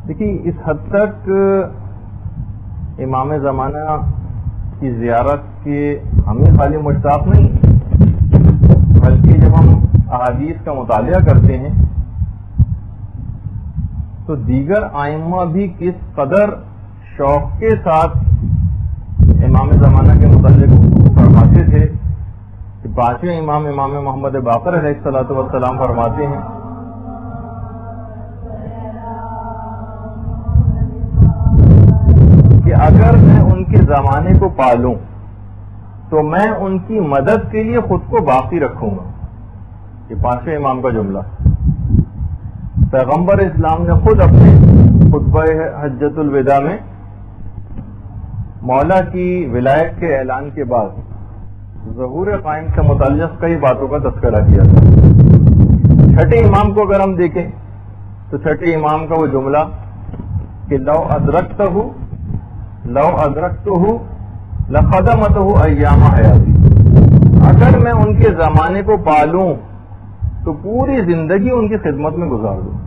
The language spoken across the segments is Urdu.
دیکھیے اس حد تک امام زمانہ کی زیارت کے ہمیں خالی مشتاق نہیں، بلکہ جب ہم احادیث کا مطالعہ کرتے ہیں تو دیگر ائمہ بھی کس قدر شوق کے ساتھ امام زمانہ کے متعلق فرماتے تھے کہ پانچویں امام محمد باقر علیہ الصلوۃ والسلام فرماتے ہیں کہ اگر میں ان کے زمانے کو پالوں تو میں ان کی مدد کے لیے خود کو باقی رکھوں گا. یہ پانچویں امام کا جملہ پیغمبر اسلام نے خود اپنے خطبہ حجۃ الوداع میں مولا کی ولایت کے اعلان کے بعد ظہور قائم سے متعلق کئی باتوں کا تذکرہ کیا تھا. چھٹے امام کو اگر ہم دیکھیں تو چھٹے امام کا وہ جملہ کہ لو ادرکتہ لخدمتہ ایام حیاتی، اگر میں ان کے زمانے کو پالوں تو پوری زندگی ان کی خدمت میں گزار دوں.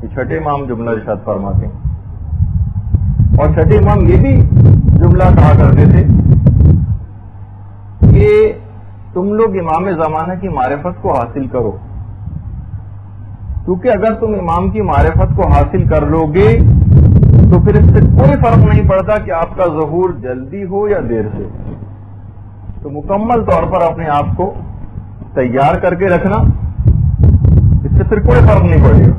یہ چھٹے امام جملہ ارشاد فرماتے ہیں. اور چھٹے امام یہ بھی جملہ کہا کرتے تھے کہ تم لوگ امام زمانہ کی معرفت کو حاصل کرو، کیونکہ اگر تم امام کی معرفت کو حاصل کر لو گے تو پھر اس سے کوئی فرق نہیں پڑتا کہ آپ کا ظہور جلدی ہو یا دیر سے. تو مکمل طور پر اپنے آپ کو تیار کر کے رکھنا، اس سے پھر کوئی فرق نہیں پڑے گا.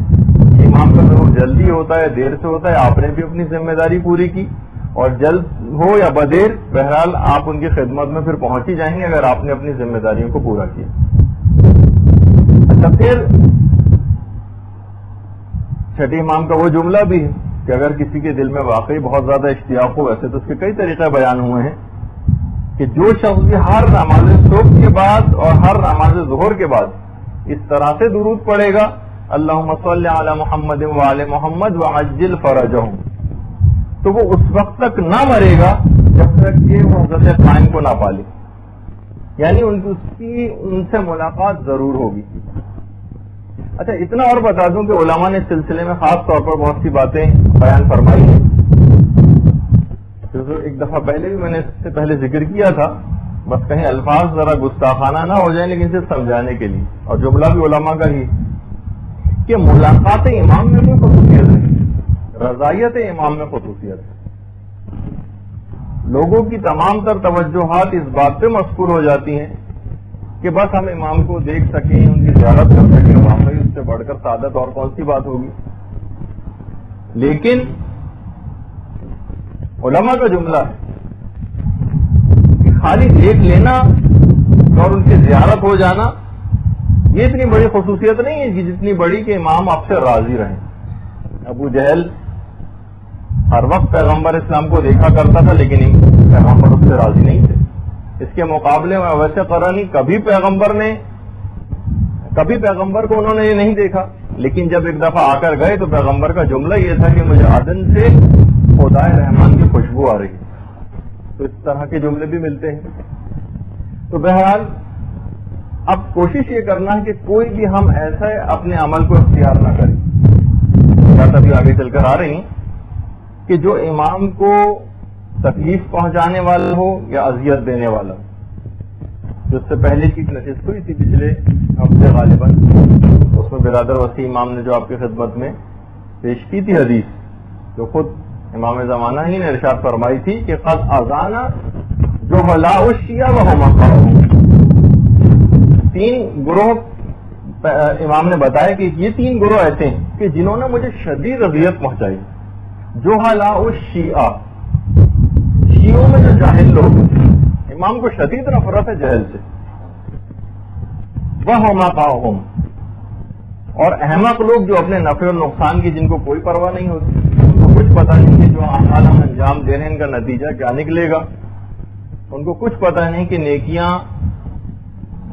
امام کا ظہور جلدی ہوتا ہے دیر سے ہوتا ہے، آپ نے بھی اپنی ذمہ داری پوری کی، اور جلد ہو یا بدیر بہرحال آپ ان کی خدمت میں پھر پہنچ ہی جائیں گے اگر آپ نے اپنی ذمہ داریوں کو پورا کیا. اچھا، پھر چھٹے امام کا وہ جملہ بھی ہے کہ اگر کسی کے دل میں واقعی بہت زیادہ اشتیاق ہو، ویسے تو اس کے کئی طریقے بیان ہوئے ہیں، کہ جو شخص بھی ہر نماز صبح کے بعد اور ہر نماز ظہر کے بعد اس طرح سے درود پڑھے گا اللہم صلی علی محمد وعلی محمد وعجل فرجہم، تو وہ اس وقت تک نہ مرے گا جب تک کہ وہ حضرت قائم کو نہ پالے، یعنی ان سے ملاقات ضرور ہوگی. اچھا، اتنا اور بتا دوں کہ علماء نے اس سلسلے میں خاص طور پر بہت سی باتیں بیان فرمائی ہیں. ایک دفعہ پہلے بھی میں نے اس سے پہلے ذکر کیا تھا، بس کہیں الفاظ ذرا گستاخانہ نہ ہو جائیں، لیکن صرف سمجھانے کے لیے، اور جملہ بھی علماء کا ہی کہ ملاقات امام میں کوئی خصوصیت نہیں، رضائیت امام میں خصوصیت ہے. لوگوں کی تمام تر توجہات اس بات پہ مذکور ہو جاتی ہیں کہ بس ہم امام کو دیکھ سکیں، ان کی زیارت کر سکیں، واقعی اس سے بڑھ کر سعادت اور کون سی بات ہوگی. لیکن علماء کا جملہ ہے کہ خالی دیکھ لینا اور ان کی زیارت ہو جانا یہ اتنی بڑی خصوصیت نہیں ہے کہ جتنی بڑی کہ امام آپ سے راضی رہیں. ابو جہل ہر وقت پیغمبر اسلام کو دیکھا کرتا تھا لیکن پیغمبر اس سے راضی نہیں تھے. اس کے مقابلے میں ویسے قرآن کبھی پیغمبر کو انہوں نے یہ نہیں دیکھا، لیکن جب ایک دفعہ آ کر گئے تو پیغمبر کا جملہ یہ تھا کہ مجھے عدن سے خدائے رحمان کی خوشبو آ رہی ہے. تو اس طرح کے جملے بھی ملتے ہیں. تو بہرحال اب کوشش یہ کرنا ہے کہ کوئی بھی ہم ایسا اپنے عمل کو اختیار نہ کریں، بات ابھی آگے چل کر آ رہی ہیں، کہ جو امام کو تکلیف پہنچانے والا ہو یا اذیت دینے والا ہو. جس سے پہلے کی نشست ہوئی تھی پچھلے ہفتے غالباً، اس میں برادر وسیع امام نے جو آپ کی خدمت میں پیش کی تھی حدیث، جو خود امام زمانہ ہی نے ارشاد فرمائی تھی کہ قد اذانا جو ہلا الشیعہ وہم. تین گروہ امام نے بتایا کہ یہ تین گروہ ایسے ہیں کہ جنہوں نے مجھے شدید اذیت پہنچائی. جو ہلا الشیعہ، شیعوں میں جو جاہل لوگ ہیں، امام کو شدید نفرت ہے جہل سے. وہم، اور احمق لوگ جو اپنے نفع اور نقصان کی جن کو کوئی پرواہ نہیں ہوتی، ان کو کچھ پتہ نہیں کہ جو اعمال ہم انجام دے رہے ہیں ان کا نتیجہ کیا نکلے گا. ان کو کچھ پتہ نہیں کہ نیکیاں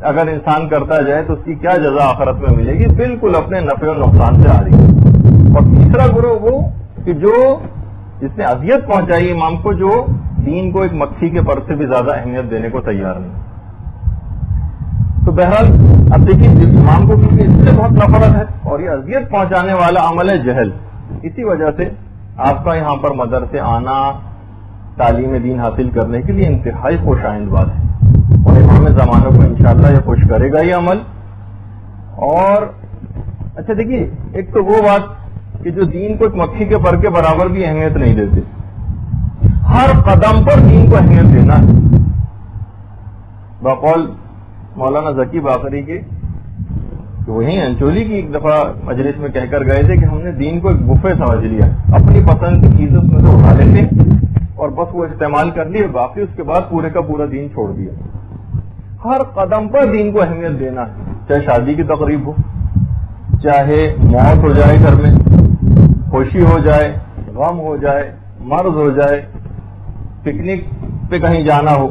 اگر انسان کرتا جائے تو اس کی کیا جزا آخرت میں ملے گی، بالکل اپنے نفع اور نقصان سے آ رہی ہے. اور تیسرا گروہ وہ کہ جس نے اذیت پہنچائی امام کو، جو دین کو ایک مکھی کے پر سے بھی زیادہ اہمیت دینے کو تیار نہیں. تو بہرحال اب دیکھیے، جس امام کو کیونکہ اس سے بہت نفرت ہے اور یہ اذیت پہنچانے والا عمل ہے جہل، اسی وجہ سے آپ کا یہاں پر مدرسے آنا تعلیم دین حاصل کرنے کے لیے انتہائی خوش آئند بات ہے، اور امام زمانہ کو انشاءاللہ یہ خوش کرے گا یہ عمل. اور اچھا دیکھیے، ایک تو وہ بات کہ جو دین کو ایک مکھی کے پر کے برابر بھی اہمیت نہیں دیتے، ہر قدم پر دین کو اہمیت دینا ہے. بقول مولانا ذکی باقری کے، وہیں انچولی کی ایک دفعہ مجلس میں کہہ کر گئے تھے کہ ہم نے دین کو ایک بفے سمجھ لیا، اپنی پسند کی چیز اس میں سے اٹھا لیتے اور بس وہ استعمال کر لیے، باقی اس کے بعد پورے کا پورا دین چھوڑ دیا. ہر قدم پر دین کو اہمیت دینا ہے، چاہے شادی کی تقریب ہو، چاہے موت ہو جائے گھر میں، خوشی ہو جائے، غم ہو جائے، مرض ہو جائے، پکنک پہ کہیں جانا ہو،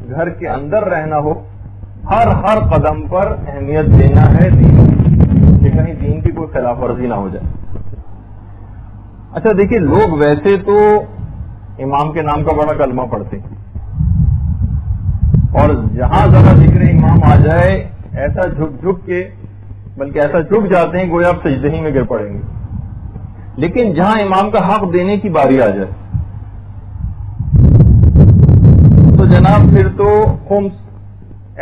گھر کے اندر رہنا ہو، ہر قدم پر اہمیت دینا ہے دین کہ کہیں دین کی کوئی خلاف ورزی نہ ہو جائے. اچھا دیکھیے، لوگ ویسے تو امام کے نام کا بڑا کلمہ پڑھتے ہیں، اور جہاں ذرا ذکر امام آ جائے ایسا جھک کے، بلکہ ایسا جھک جاتے ہیں گویا آپ سجدے ہی میں گر پڑیں گے. لیکن جہاں امام کا حق دینے کی باری آ جائے تو جناب پھر تو خمس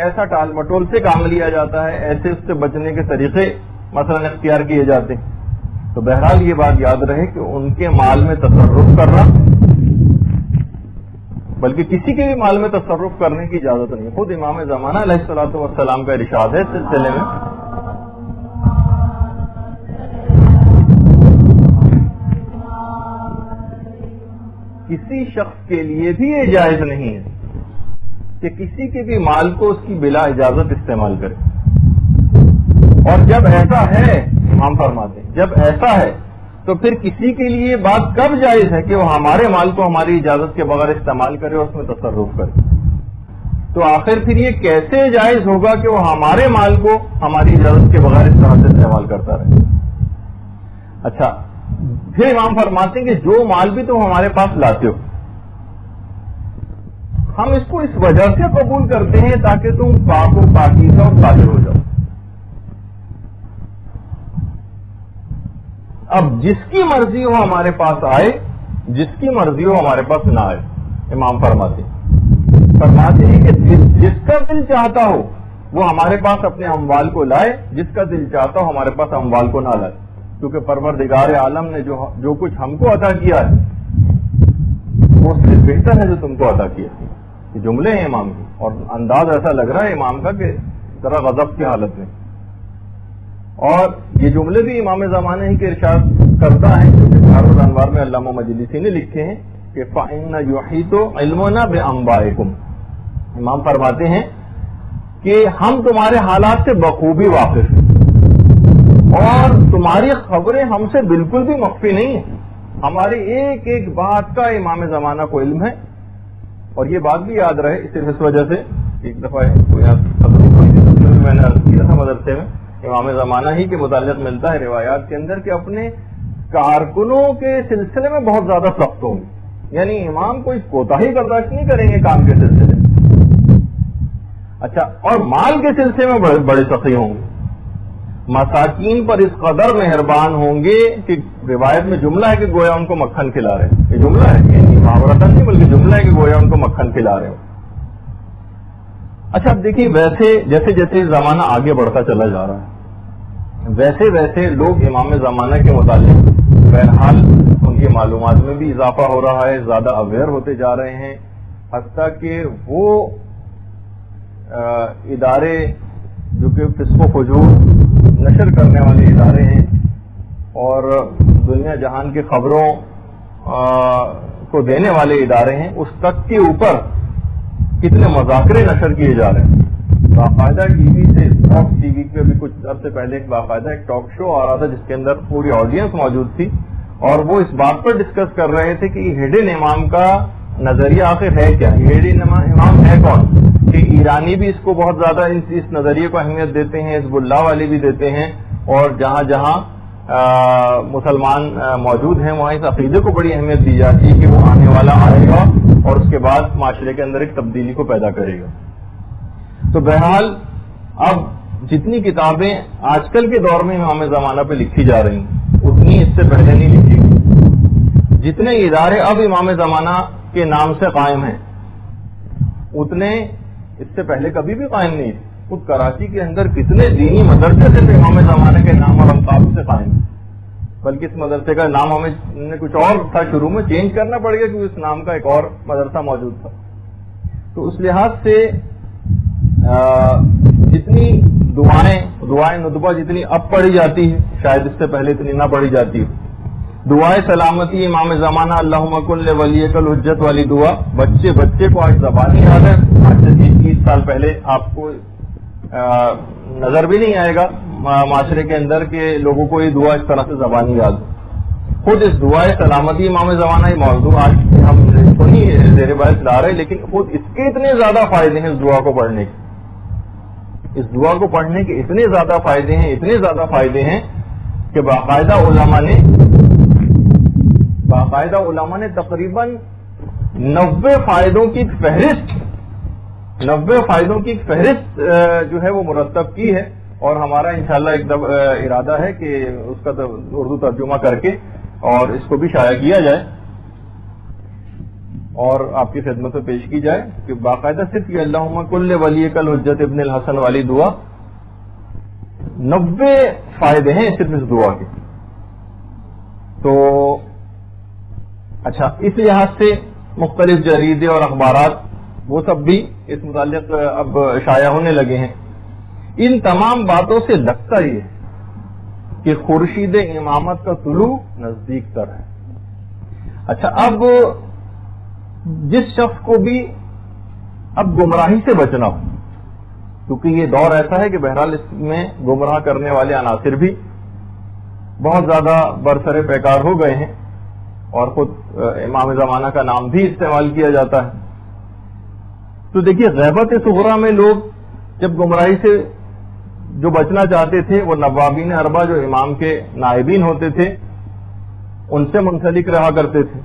ایسا ٹال مٹول سے کام لیا جاتا ہے، ایسے اس سے بچنے کے طریقے مثلا اختیار کیے جاتے ہیں. تو بہرحال یہ بات یاد رہے کہ ان کے مال میں تصرف کرنا، بلکہ کسی کے بھی مال میں تصرف کرنے کی اجازت نہیں. خود امام زمانہ علیہ الصلوۃ والسلام کا ارشاد ہے اس سلسلے میں، کسی شخص کے لیے بھی یہ جائز نہیں ہے کہ کسی کے بھی مال کو اس کی بلا اجازت استعمال کرے. اور جب ایسا ہے، امام فرماتے ہیں جب ایسا ہے تو پھر کسی کے لیے بات کب جائز ہے کہ وہ ہمارے مال کو ہماری اجازت کے بغیر استعمال کرے اور اس میں تصرف کرے؟ تو آخر پھر یہ کیسے جائز ہوگا کہ وہ ہمارے مال کو ہماری اجازت کے بغیر اس طرح سے استعمال کرتا رہے؟ اچھا، پھر امام فرماتے ہیں کہ جو مال بھی تم ہمارے پاس لاتے ہو، ہم اس کو اس وجہ سے قبول کرتے ہیں تاکہ تم پاک و پاکیزہ اور طاہر ہو جاؤ. اب جس کی مرضی ہو ہمارے پاس آئے، جس کی مرضی ہو ہمارے پاس نہ آئے. امام فرماتے ہیں کہ جس کا دل چاہتا ہو وہ ہمارے پاس اپنے اموال کو لائے، جس کا دل چاہتا ہو ہمارے پاس اموال کو نہ لائے، کیونکہ پروردگار عالم نے جو کچھ ہم کو عطا کیا ہے وہ اس سے بہتر ہے جو تم کو عطا کیا. یہ جملے ہیں امام کے، اور انداز ایسا لگ رہا ہے امام کا کہ ذرا غضب کی حالت میں. اور یہ جملے بھی امام زمانہ ہی کے ارشاد کرتا ہے، کیونکہ بہار الانوار میں علامہ مجلسی نے لکھے ہیں کہ فَإِنَّ يُحِيطُ عِلْمُنَا بِأَنبَائِكُمْ. امام فرماتے ہیں کہ ہم تمہارے حالات سے بخوبی واقف ہیں اور تمہاری خبریں ہم سے بالکل بھی مخفی نہیں ہیں. ہماری ایک ایک بات کا امام زمانہ کو علم ہے. اور یہ بات بھی یاد رہے صرف اس وجہ سے، ایک دفعہ میں نے عرض کیا تھا مدرسے میں، امام زمانہ ہی کے متعلق ملتا ہے روایات کے اندر کہ اپنے کارکنوں کے سلسلے میں بہت زیادہ سخت ہوں گے، یعنی امام کوئی کوتاہی برداشت نہیں کریں گے کام کے سلسلے میں. اچھا، اور مال کے سلسلے میں بڑے سخی ہوں گے، مساکین پر اس قدر مہربان ہوں گے کہ روایت میں جملہ ہے کہ گویا ان کو مکھن کھلا رہے ہیں. یہ جملہ ہے، یعنی محاورتاً نہیں بلکہ جملہ ہے کہ گویا ان کو مکھن کھلا رہے ہوں. اچھا، اب دیکھیے ویسے جیسے جیسے زمانہ آگے بڑھتا چلا جا رہا ہے ویسے ویسے لوگ امام زمانہ کے متعلق بہرحال ان کی معلومات میں بھی اضافہ ہو رہا ہے، زیادہ اویئر ہوتے جا رہے ہیں، حتیٰ کہ وہ ادارے جو کہ فسق و فجور نشر کرنے والے ادارے ہیں اور دنیا جہان کی خبروں کو دینے والے ادارے ہیں، اس تک کے اوپر کتنے مذاکرے نشر کیے جا رہے ہیں. باقاعدہ ٹی وی سے، ٹاک ٹی وی پہ بھی کچھ عرصے پہلے باقاعدہ ایک ٹاک شو آ رہا تھا جس کے اندر پوری آڈینس موجود تھی، اور وہ اس بات پر ڈسکس کر رہے تھے کہ ہڈن امام کا نظریہ آخر ہے کیا، ہڈن امام ہے کون. کہ ایرانی بھی اس کو بہت زیادہ اس نظریے کو اہمیت دیتے ہیں، حزب اللہ والے بھی دیتے ہیں، اور جہاں جہاں مسلمان موجود ہیں وہاں اس عقیدے کو بڑی اہمیت دی جاتی ہے کہ وہ آنے والا آئے گا اور اس کے بعد معاشرے کے اندر ایک تبدیلی کو پیدا کرے گا. تو بہرحال اب جتنی کتابیں آج کل کے دور میں امام زمانہ پہ لکھی جا رہی ہیں اتنی اس سے پہلے نہیں لکھی گئی. جتنے ادارے اب امام زمانہ کے نام سے قائم ہیں اتنے اس سے پہلے کبھی بھی قائم نہیں تھے. خود کراچی کے اندر کتنے دینی مدرسے تھے امام زمانہ کے نام اور القاب سے قائم، بلکہ اس مدرسے کا نام ہمیں کچھ اور تھا، شروع میں چینج کرنا پڑ گیا کیونکہ اس نام کا ایک اور مدرسہ موجود تھا. تو اس لحاظ سے جتنی دعائیں ندبہ جتنی اب پڑھی جاتی ہے شاید اس سے پہلے اتنی نہ پڑھی جاتی ہو. دعائے سلامتی امام زمانہ اللہم کل ولیک الحجت والی دعا بچے کو آج زبانی یاد ہے. آج سے 30 سال پہلے آپ کو نظر بھی نہیں آئے گا معاشرے کے اندر کہ لوگوں کو یہ دعا اس طرح سے زبانی یاد ہو. خود اس دعائے سلامتی امام زمانہ یہ موضوع آج ہم تو نہیں زیر بحث لا رہے، لیکن خود اس کے اتنے زیادہ فائدے ہیں اس دعا کو پڑھنے کے، اس دعا کو پڑھنے کے اتنے زیادہ فائدے ہیں کہ باقاعدہ علماء نے تقریباً 90 فائدوں کی ایک فہرست جو ہے وہ مرتب کی ہے، اور ہمارا انشاءاللہ ایک ارادہ ہے کہ اس کا اردو ترجمہ کر کے اور اس کو بھی شائع کیا جائے اور آپ کی خدمت میں پیش کی جائے کہ باقاعدہ صرف یہ اللہم کل ولیک الحجت ابن الحسن والی دعا 90 فائدے ہیں صرف اس دعا کے. تو اچھا، اس لحاظ سے مختلف جریدے اور اخبارات وہ سب بھی اس متعلق اب شائع ہونے لگے ہیں. ان تمام باتوں سے لگتا یہ کہ خورشید امامت کا طلوع نزدیک تر ہے. اچھا، اب جس شخص کو بھی اب گمراہی سے بچنا ہو، کیونکہ یہ دور ایسا ہے کہ بہرحال اس میں گمراہ کرنے والے عناصر بھی بہت زیادہ برسر پیکار ہو گئے ہیں اور خود امام زمانہ کا نام بھی استعمال کیا جاتا ہے. تو دیکھیے، غیبت صغریٰ میں لوگ جب گمراہی سے جو بچنا چاہتے تھے وہ نوابین اربع جو امام کے نائبین ہوتے تھے ان سے منسلک رہا کرتے تھے.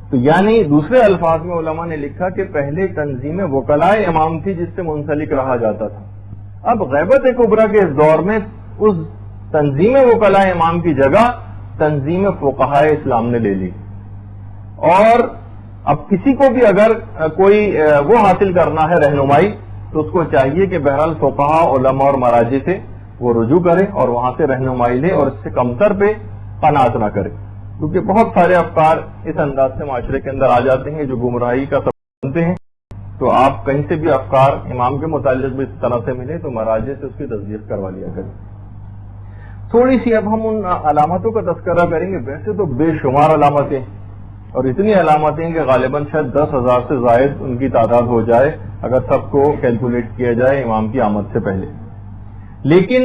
تو یعنی دوسرے الفاظ میں علماء نے لکھا کہ پہلے تنظیم وکلائے امام تھی جس سے منسلک رہا جاتا تھا. اب غیبت کبریٰ کے اس دور میں اس تنظیم وکلائے امام کی جگہ تنظیم فقہائے اسلام نے لے لی، اور اب کسی کو بھی اگر کوئی وہ حاصل کرنا ہے رہنمائی تو اس کو چاہیے کہ بہرحال فقہاء، علماء اور مراجع سے وہ رجوع کرے اور وہاں سے رہنمائی لے اور اس سے کمتر پہ قناعت نہ کرے، کیونکہ بہت سارے افکار اس انداز سے معاشرے کے اندر آ جاتے ہیں جو گمراہی کا سبب بنتے ہیں. تو آپ کہیں سے بھی افکار امام کے متعلق بھی اس طرح سے ملے تو مراجع سے اس کی تصدیق کروا لیا کریں. تھوڑی سی اب ہم ان علامتوں کا تذکرہ کریں گے. ویسے تو بے شمار علامتیں اور اتنی علامتیں کہ غالباً شاید 10,000 سے زائد ان کی تعداد ہو جائے اگر سب کو کیلکولیٹ کیا جائے امام کی آمد سے پہلے. لیکن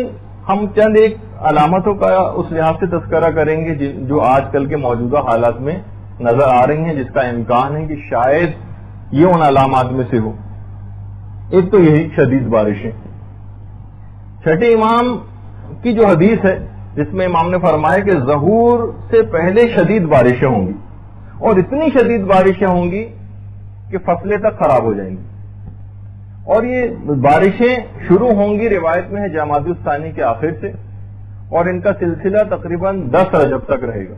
ہم چند ایک علامتوں کا اس لحاظ سے تذکرہ کریں گے جو آج کل کے موجودہ حالات میں نظر آ رہی ہیں، جس کا امکان ہے کہ شاید یہ ان علامات میں سے ہو. ایک تو یہی شدید بارشیں. چھٹے امام کی جو حدیث ہے جس میں امام نے فرمایا کہ ظہور سے پہلے شدید بارشیں ہوں گی اور اتنی شدید بارشیں ہوں گی کہ فصلیں تک خراب ہو جائیں گی. اور یہ بارشیں شروع ہوں گی روایت میں ہے جمادی الثانی کے آخر سے، اور ان کا سلسلہ تقریباً 10 رجب تک رہے گا.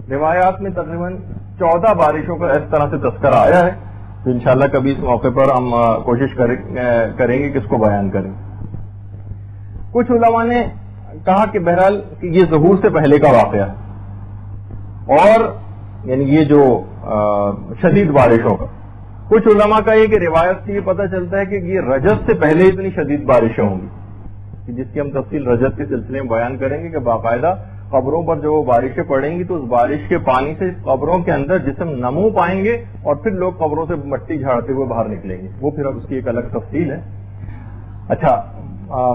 روایات میں تقریباً 14 بارشوں کا اس طرح سے تذکرہ آیا ہے. تو انشاءاللہ کبھی اس موقع پر ہم کوشش کریں گے کہ اس کو بیان کریں. کچھ علماء نے کہا کہ بہرحال کہ یہ ظہور سے پہلے کا واقعہ ہے، اور یعنی یہ جو شدید بارشوں کا. کچھ علماء کا یہ کہ روایت سے یہ پتہ چلتا ہے کہ یہ رجب سے پہلے اتنی شدید بارشیں ہوں گی، جس کی ہم تفصیل رجب کے سلسلے میں بیان کریں گے کہ باقاعدہ قبروں پر جو بارشیں پڑیں گی تو اس بارش کے پانی سے قبروں کے اندر جسم نمو پائیں گے اور پھر لوگ قبروں سے مٹی جھاڑتے ہوئے باہر نکلیں گے. وہ پھر اب اس کی ایک الگ تفصیل ہے. اچھا،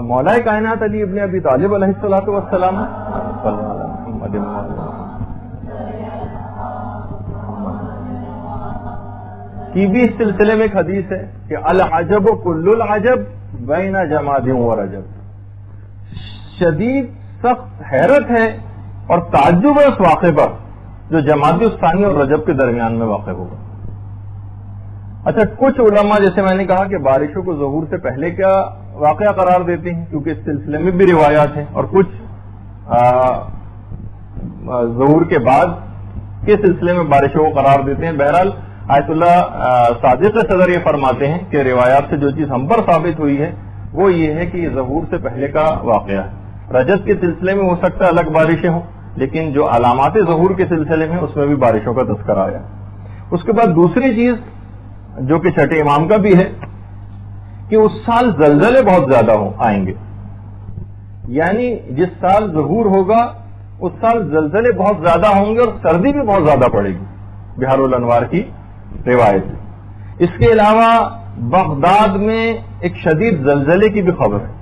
مولا کائنات علی ابن ابی طالب علیہ الصلوۃ والسلام کی بھی اس سلسلے میں ایک حدیث ہے کہ العجب کل العجب بین جماد و رجب. شدید سخت حیرت ہے اور تعجب ہے اس واقعے پر جو جمادی الثانی اور رجب کے درمیان میں واقع ہوگا. اچھا، کچھ علماء جیسے میں نے کہا کہ بارشوں کو ظہور سے پہلے کیا واقعہ قرار دیتے ہیں کیونکہ اس سلسلے میں بھی روایات ہیں، اور کچھ ظہور کے بعد کے سلسلے میں بارشوں کو قرار دیتے ہیں. بہرحال آیت اللہ صادق صدر یہ فرماتے ہیں کہ روایات سے جو چیز ہم پر ثابت ہوئی ہے وہ یہ ہے کہ یہ ظہور سے پہلے کا واقعہ ہے. رجب کے سلسلے میں ہو سکتا ہے الگ بارشیں ہوں، لیکن جو علامات ظہور کے سلسلے میں اس میں بھی بارشوں کا تذکرہ آیا. اس کے بعد دوسری چیز جو کہ چھٹے امام کا بھی ہے کہ اس سال زلزلے بہت زیادہ آئیں گے. یعنی جس سال ظہور ہوگا اس سال زلزلے بہت زیادہ ہوں گے اور سردی بھی بہت زیادہ پڑے گی، بہار الانوار کی روایت ہے. اس کے علاوہ بغداد میں ایک شدید زلزلے کی بھی خبر ہے.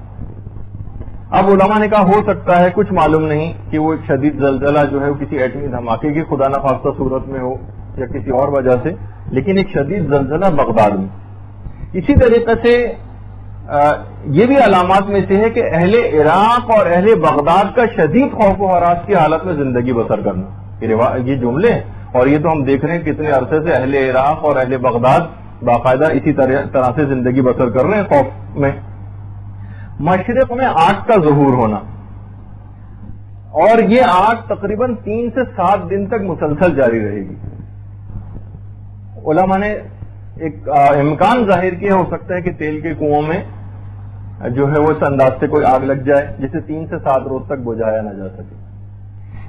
اب علماء نے کہا ہو سکتا ہے، کچھ معلوم نہیں کہ وہ ایک شدید زلزلہ جو ہے وہ کسی ایٹمی دھماکے کی خدا نخواستہ صورت میں ہو یا کسی اور وجہ سے، لیکن ایک شدید زلزلہ بغداد میں. اسی طریقے سے یہ بھی علامات میں سے ہے کہ اہل عراق اور اہل بغداد کا شدید خوف و ہراس کی حالت میں زندگی بسر کرنا. یہ جملے اور یہ تو ہم دیکھ رہے ہیں کتنے عرصے سے اہل عراق اور اہل بغداد باقاعدہ اسی طرح سے زندگی بسر کر رہے ہیں خوف میں. مشرق میں آگ کا ظہور ہونا، اور یہ آگ تقریباً 3 سے 7 دن تک مسلسل جاری رہے گی. علماء نے ایک امکان ظاہر کیا ہو سکتا ہے کہ تیل کے کنووں میں جو ہے وہ اس انداز سے کوئی آگ لگ جائے جسے 3 سے 7 روز تک بجھایا نہ جا سکے.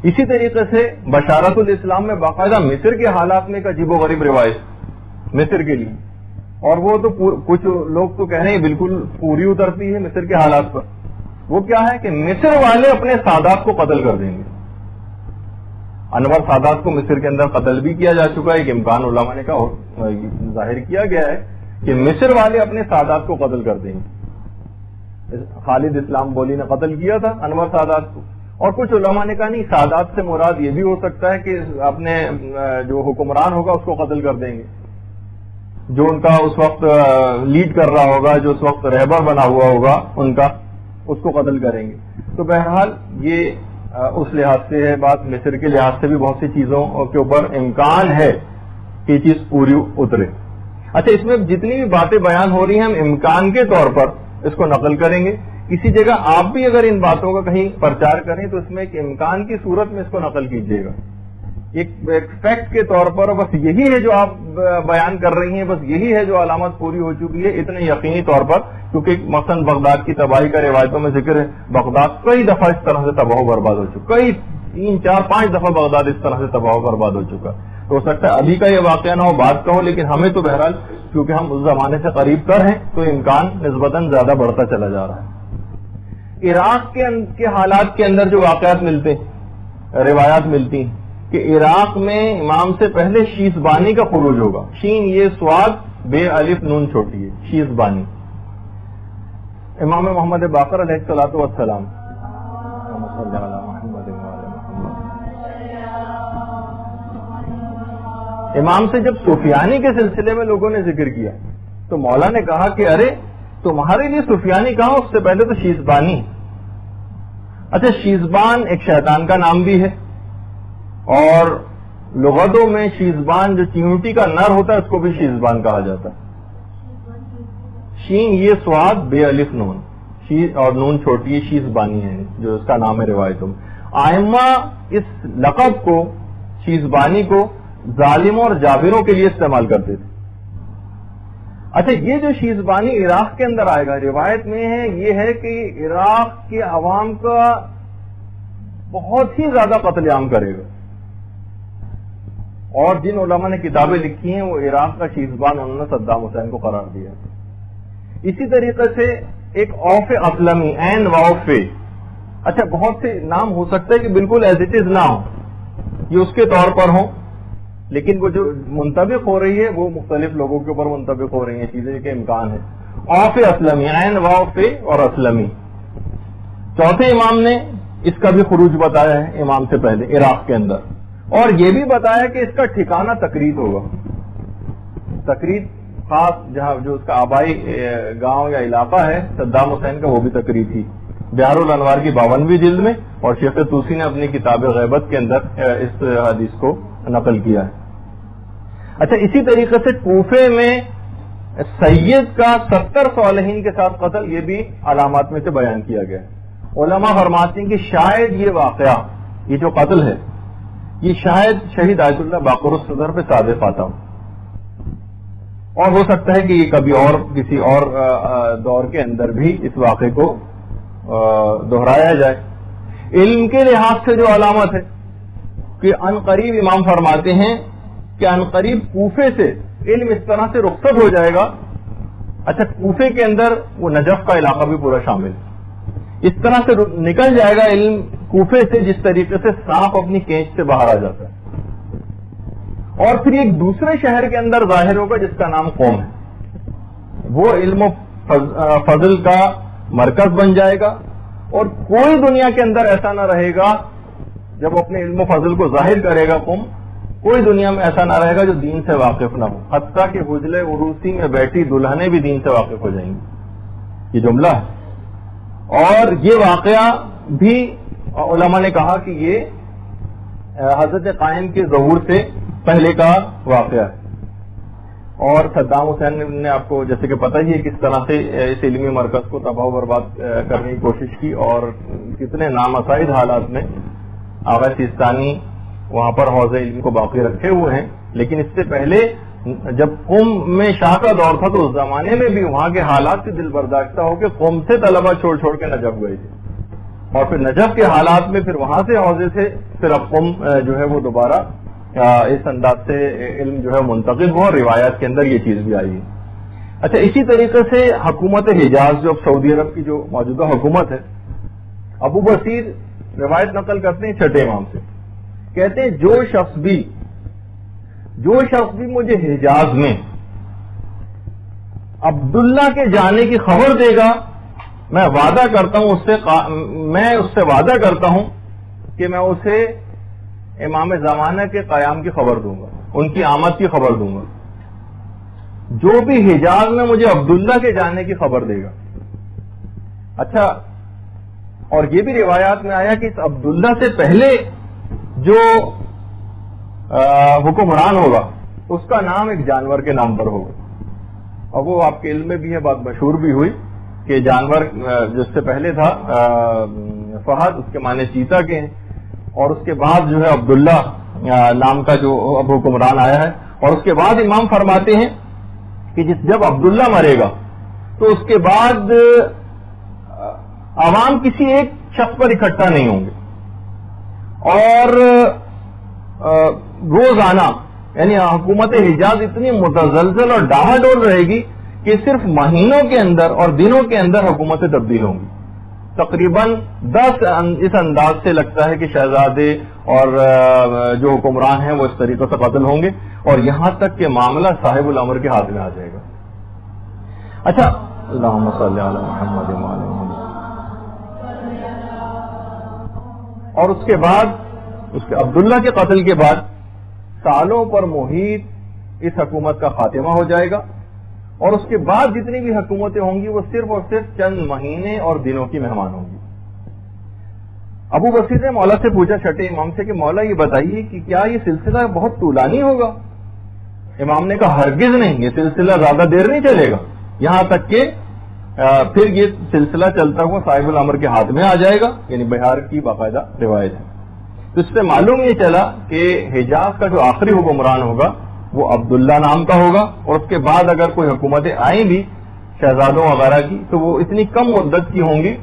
اسی طریقے سے بشارت الاسلام میں باقاعدہ مصر کے حالات میں ایک عجیب و غریب روایت مصر کے لیے، اور وہ تو کچھ لوگ تو کہہ رہے ہیں بالکل پوری اترتی ہے مصر کے حالات پر. وہ کیا ہے کہ مصر والے اپنے سادات کو قتل کر دیں گے. انور سادات کو مصر کے اندر قتل بھی کیا جا چکا ہے. ایک امکان علماء نے کہا ظاہر کیا گیا ہے کہ مصر والے اپنے سادات کو قتل کر دیں گے. خالد اسلام بولی نے قتل کیا تھا انور سادات کو، اور کچھ علماء نے کہا نہیں، سادات سے مراد یہ بھی ہو سکتا ہے کہ اپنے جو حکمران ہوگا اس کو قتل کر دیں گے، جو ان کا اس وقت لیڈ کر رہا ہوگا، جو اس وقت رہبر بنا ہوا ہوگا ان کا، اس کو قتل کریں گے. تو بہرحال یہ اس لحاظ سے ہے بات. مصر کے لحاظ سے بھی بہت سی چیزوں کے اوپر امکان ہے کہ یہ چیز پوری اترے. اچھا، اس میں جتنی بھی باتیں بیان ہو رہی ہیں ہم امکان کے طور پر اس کو نقل کریں گے. کسی جگہ آپ بھی اگر ان باتوں کا کہیں پرچار کریں تو اس میں ایک امکان کی صورت میں اس کو نقل کیجیے گا. ایک فیکٹ کے طور پر بس یہی ہے جو آپ بیان کر رہی ہیں، بس یہی ہے جو علامت پوری ہو چکی ہے، اتنے یقینی طور پر. کیونکہ مثلا بغداد کی تباہی کا روایتوں میں ذکر ہے، بغداد کئی دفعہ اس طرح سے تباہ و برباد ہو چکا، کئی 3 4 5 دفعہ بغداد اس طرح سے تباہ و برباد ہو چکا. تو ہو سکتا ہے ابھی کا یہ واقعہ نہ ہو، بات کا ہو، لیکن ہمیں تو بہرحال کیونکہ ہم اس زمانے سے قریب تر ہیں تو امکان نسبتاً زیادہ بڑھتا چلا جا رہا ہے. عراق کے حالات کے اندر جو واقعات ملتے ہیں، روایات ملتی ہیں کہ عراق میں امام سے پہلے شیزبانی کا خروج ہوگا. شین یہ سواد، بے الف نون چھوٹی ہے، شیزبانی. امام محمد باقر علیہ الصلوۃ والسلام امام سے جب سفیانی کے سلسلے میں لوگوں نے ذکر کیا تو مولا نے کہا کہ ارے تمہارے لیے سفیانی کہاں، اس سے پہلے تو شیزبانی. اچھا، شیزبان ایک شیطان کا نام بھی ہے، اور لغتوں میں شیزبان جو چیونٹی کا نر ہوتا ہے اس کو بھی شیزبان کہا جاتا ہے. شین یہ سواد، بے الف نون، اور نون چھوٹی ہے، شیزبانی ہے جو اس کا نام ہے روایتوں میں. آئمہ اس لقب کو، شیزبانی کو، ظالموں اور جابروں کے لیے استعمال کرتے تھے. اچھا، یہ جو شیزبانی عراق کے اندر آئے گا، روایت میں ہے یہ ہے کہ عراق کے عوام کا بہت ہی زیادہ قتل عام کرے گا. اور جن علماء نے کتابیں لکھی ہیں وہ عراق کا شیزبان انہوں نے صدام حسین کو قرار دیا. اسی طریقے سے ایک اوف اسلمی، این واف. اچھا، بہت سے نام ہو سکتے ہیں کہ بالکل ایز اٹ از نہ ہو، یہ اس کے طور پر ہوں، لیکن وہ جو منطبق ہو رہی ہے وہ مختلف لوگوں کے اوپر منطبق ہو رہی ہیں چیزیں کے امکان ہے. اوف اسلمی، این واف اور اسلمی. چوتھے امام نے اس کا بھی خروج بتایا ہے امام سے پہلے عراق کے اندر، اور یہ بھی بتایا کہ اس کا ٹھکانہ تقرید ہوگا. تقرید خاص جہاں جو اس کا آبائی گاؤں یا علاقہ ہے صدام حسین کا، وہ بھی تقرید تھی. بہار الانوار کی 52ویں جلد میں، اور شیخ توسی نے اپنی کتاب غیبت کے اندر اس حدیث کو نقل کیا ہے. اچھا، اسی طریقے سے کوفے میں سید کا 70 صالحین کے ساتھ قتل، یہ بھی علامات میں سے بیان کیا گیا ہے. علماء فرماتے ہیں کہ شاید یہ واقعہ، یہ جو قتل ہے، یہ شاید شہید آیت اللہ باقر الصدر پہ صادق آتا ہوں، اور ہو سکتا ہے کہ یہ کبھی اور کسی اور دور کے اندر بھی اس واقعے کو دہرایا جائے۔ علم کے لحاظ سے جو علامت ہے کہ عنقریب امام فرماتے ہیں کہ عنقریب کوفے سے علم اس طرح سے رخصت ہو جائے گا۔ اچھا، کوفے کے اندر وہ نجف کا علاقہ بھی پورا شامل ہے، اس طرح سے نکل جائے گا علم کوفے سے جس طریقے سے سانپ اپنی کینچ سے باہر آ جاتا ہے، اور پھر ایک دوسرے شہر کے اندر ظاہر ہوگا جس کا نام قوم ہے، وہ علم و فضل کا مرکز بن جائے گا، اور کوئی دنیا کے اندر ایسا نہ رہے گا جب اپنے علم و فضل کو ظاہر کرے گا قوم، کوئی دنیا میں ایسا نہ رہے گا جو دین سے واقف نہ ہو، حتیٰ کہ حجلے عروسی میں بیٹھی دلہنیں بھی دین سے واقف ہو جائیں گی۔ یہ جملہ ہے، اور یہ واقعہ بھی علماء نے کہا کہ یہ حضرت قائم کے ظہور سے پہلے کا واقعہ ہے، اور صدام حسین نے آپ کو جیسے کہ پتہ ہی ہے کس طرح سے اس علمی مرکز کو تباہ و برباد کرنے کی کوشش کی، اور کتنے نامساعد حالات میں آغا سیستانی وہاں پر حوض علم کو باقی رکھے ہوئے ہیں۔ لیکن اس سے پہلے جب قم میں شاہ کا دور تھا تو اس زمانے میں بھی وہاں کے حالات سے دل برداشتہ ہو کے قم سے طلبہ چھوڑ چھوڑ کے نجف گئے تھے، اور پھر نجف کے حالات میں پھر وہاں سے حوضے سے پھر اب قم جو ہے وہ دوبارہ اس انداز سے علم جو ہے منتقل ہوا، اور روایات کے اندر یہ چیز بھی آئی ہے۔ اچھا، اسی طریقے سے حکومت حجاز جو اب سعودی عرب کی جو موجودہ حکومت ہے، ابو بصیر روایت نقل کرتے ہیں چھٹے امام سے، کہتے ہیں جو شخص بھی مجھے حجاز میں عبداللہ کے جانے کی خبر دے گا، میں وعدہ کرتا ہوں اس سے وعدہ کرتا ہوں کہ میں اسے امام زمانہ کے قیام کی خبر دوں گا، ان کی آمد کی خبر دوں گا، جو بھی حجاز میں مجھے عبداللہ کے جانے کی خبر دے گا۔ اچھا، اور یہ بھی روایات میں آیا کہ اس عبداللہ سے پہلے جو حکمران ہوگا اس کا نام ایک جانور کے نام پر ہوگا، اور وہ آپ کے علم میں بھی ہے، بات مشہور بھی ہوئی کہ جانور جس سے پہلے تھا فہد، اس کے معنی چیتا کے ہیں، اور اس کے بعد جو ہے عبداللہ نام کا جو اب حکمران آیا ہے، اور اس کے بعد امام فرماتے ہیں کہ جب عبداللہ مرے گا تو اس کے بعد عوام کسی ایک شخص پر اکٹھا نہیں ہوں گے، اور روزانہ یعنی حکومت حجاز اتنی متزلزل اور ڈاہا ڈول رہے گی کہ صرف مہینوں کے اندر اور دنوں کے اندر حکومتیں تبدیل ہوں گی۔ تقریباً 10 اس انداز سے لگتا ہے کہ شہزادے اور جو حکمران ہیں وہ اس طریقے سے قتل ہوں گے، اور یہاں تک کہ معاملہ صاحب الامر کے ہاتھ میں آ جائے گا۔ اچھا، اللہم صلی علی محمد وعلی محمد۔ اور اس کے بعد عبداللہ کے قتل کے بعد سالوں پر محیط اس حکومت کا خاتمہ ہو جائے گا، اور اس کے بعد جتنی بھی حکومتیں ہوں گی وہ صرف اور صرف چند مہینے اور دنوں کی مہمان ہوں گی۔ ابو بصیر نے مولا سے پوچھا چھٹے امام سے کہ مولا یہ بتائیے کہ کیا یہ سلسلہ بہت طولانی ہوگا؟ امام نے کہا ہرگز نہیں، یہ سلسلہ زیادہ دیر نہیں چلے گا، یہاں تک کہ پھر یہ سلسلہ چلتا ہوا صاحب الامر کے ہاتھ میں آ جائے گا، یعنی بہار کی باقاعدہ روایت ہے۔ تو اس سے معلوم یہ چلا کہ حجاز کا جو آخری حکمران ہوگا وہ عبداللہ نام کا ہوگا، اور اس کے بعد اگر کوئی حکومتیں آئیں بھی شہزادوں وغیرہ کی تو وہ اتنی کم مدت کی ہوں گی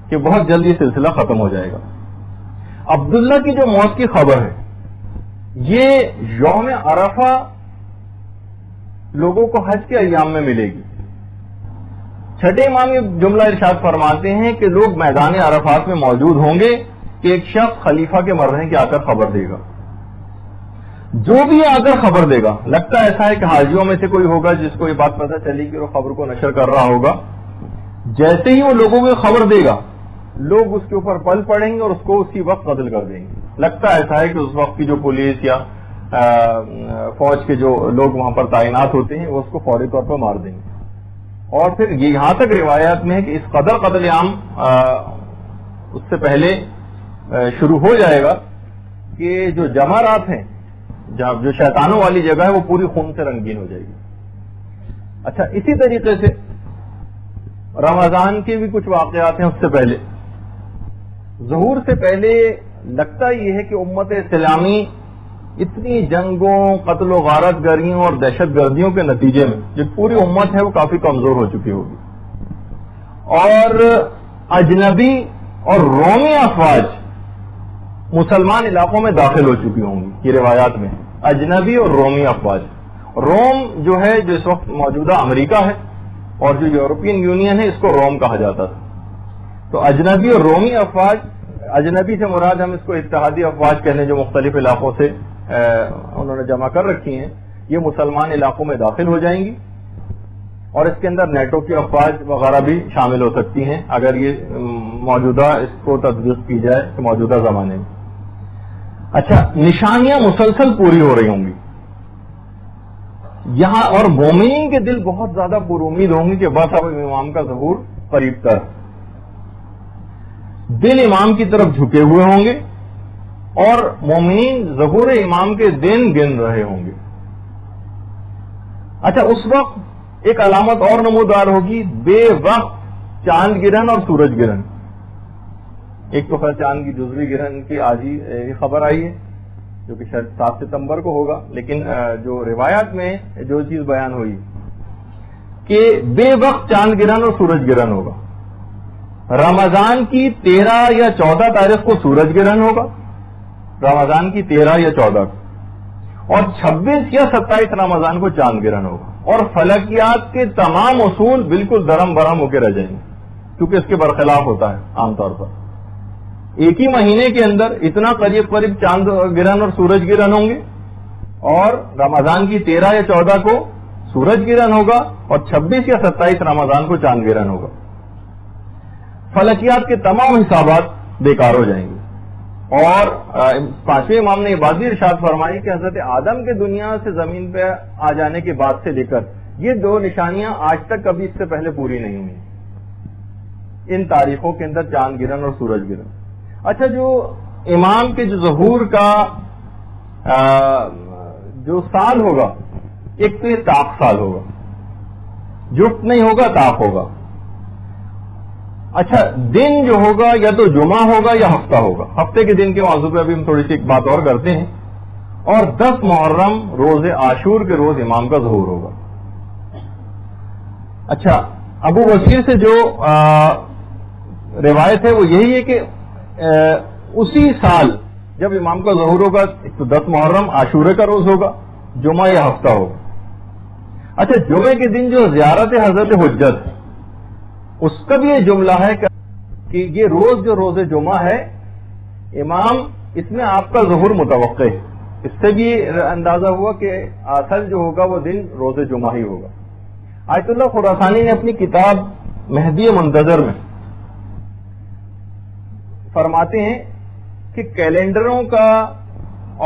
کہ بہت جلد یہ سلسلہ ختم ہو جائے گا۔ عبداللہ کی جو موت کی خبر ہے یہ یوم عرفہ لوگوں کو حج کے ایام میں ملے گی۔ چھٹے امام یہ جملہ ارشاد فرماتے ہیں کہ لوگ میدان عرفات میں موجود ہوں گے کہ ایک شخص خلیفہ کے مرنے کی آ کر خبر دے گا، جو بھی آ کر خبر دے گا، لگتا ایسا ہے کہ حاجیوں میں سے کوئی ہوگا جس کو یہ بات پتہ چلی کہ وہ خبر کو نشر کر رہا ہوگا، جیسے ہی وہ لوگوں کو خبر دے گا لوگ اس کے اوپر پل پڑیں گے اور اس کو اسی وقت قتل کر دیں گے۔ لگتا ایسا ہے کہ اس وقت کی جو پولیس یا فوج کے جو لوگ وہاں پر تعینات ہوتے ہیں وہ اس کو فوری طور پر مار دیں گے، اور پھر یہاں تک روایات میں ہے کہ اس قدر قتل عام اس سے پہلے شروع ہو جائے گا کہ جو جمارات ہیں، جو شیطانوں والی جگہ ہے، وہ پوری خون سے رنگین ہو جائے گی۔ اچھا، اسی طریقے سے رمضان کے بھی کچھ واقعات ہیں۔ اس سے پہلے ظہور سے پہلے لگتا یہ ہے کہ امت اسلامی اتنی جنگوں، قتل و غارت گریوں اور دہشت گردیوں کے نتیجے میں جو پوری امت ہے وہ کافی کمزور ہو چکی ہوگی، اور اجنبی اور رومی افواج مسلمان علاقوں میں داخل ہو چکی ہوں گی۔ یہ روایات میں اجنبی اور رومی افواج، روم جو ہے جو اس وقت موجودہ امریکہ ہے، اور جو یورپین یونین ہے اس کو روم کہا جاتا تھا۔ تو اجنبی اور رومی افواج، اجنبی سے مراد ہم اس کو اتحادی افواج کہنے جو مختلف علاقوں سے انہوں نے جمع کر رکھی ہیں، یہ مسلمان علاقوں میں داخل ہو جائیں گی، اور اس کے اندر نیٹو کی افواج وغیرہ بھی شامل ہو سکتی ہیں اگر یہ موجودہ اس کو تطبیق کی جائے تو موجودہ زمانے میں۔ اچھا، نشانیاں مسلسل پوری ہو رہی ہوں گی یہاں، اور مومنین کے دل بہت زیادہ پر امید ہوں گے کہ بس اب امام کا ظہور قریب تر، دل امام کی طرف جھکے ہوئے ہوں گے، اور مومنین ظہور امام کے دن گن رہے ہوں گے۔ اچھا، اس وقت ایک علامت اور نمودار ہوگی، بے وقت چاند گرہن اور سورج گرہن۔ ایک تو خیر چاند کی جزوی گرہن کی آج ہی خبر آئی ہے جو کہ شاید 7 ستمبر کو ہوگا، لیکن جو روایات میں جو چیز بیان ہوئی کہ بے وقت چاند گرہن اور سورج گرہن ہوگا، رمضان کی 13 یا 14 تاریخ کو سورج گرہن ہوگا، رمضان کی 13 یا 14 کو، اور 26 یا 27 رمضان کو چاند گرہن ہوگا، اور فلکیات کے تمام اصول بالکل درم برہم ہو کے رہ جائیں گے، کیونکہ اس کے برخلاف ہوتا ہے عام طور پر۔ ایک ہی مہینے کے اندر اتنا قریب قریب چاند گرہن اور سورج گرہن ہوں گے، اور رمضان کی 13 یا 14 کو سورج گرہن ہوگا، اور 26 یا 27 رمضان کو چاند گرہن ہوگا۔ فلکیات کے تمام حسابات بیکار ہو جائیں گے۔ اور 5ویں امام نے یہ بات بھی ارشاد فرمائی کہ حضرت آدم کے دنیا سے زمین پہ آ جانے کے بعد سے لے کر یہ 2 نشانیاں آج تک کبھی اس سے پہلے پوری نہیں ہوئی ان تاریخوں کے اندر، چاند گرہن اور سورج گرہن۔ اچھا، جو امام کے جو ظہور کا جو سال ہوگا، ایک تو یہ طاق سال ہوگا، جفت نہیں ہوگا، طاق ہوگا۔ اچھا، دن جو ہوگا یا تو جمعہ ہوگا یا ہفتہ ہوگا، ہفتے کے دن کے موضوع پہ ابھی ہم تھوڑی سی ایک بات اور کرتے ہیں، اور 10 محرم روز عاشور کے روز امام کا ظہور ہوگا۔ اچھا، ابو بصیر سے جو روایت ہے وہ یہی ہے کہ اسی سال جب امام کا ظہور ہوگا تو 10 محرم عاشورے کا روز ہوگا، جمعہ یا ہفتہ ہوگا۔ اچھا، جمعے کے دن جو زیارت حضرت حجت اس کا بھی یہ جملہ ہے کہ یہ روز جو روز جمعہ ہے امام اس میں آپ کا ظہور متوقع ہے۔ اس سے بھی اندازہ ہوا کہ اصل جو ہوگا وہ دن روز جمعہ ہی ہوگا۔ آیت اللہ خراسانی نے اپنی کتاب مہدی منتظر میں فرماتے ہیں کہ کیلنڈروں کا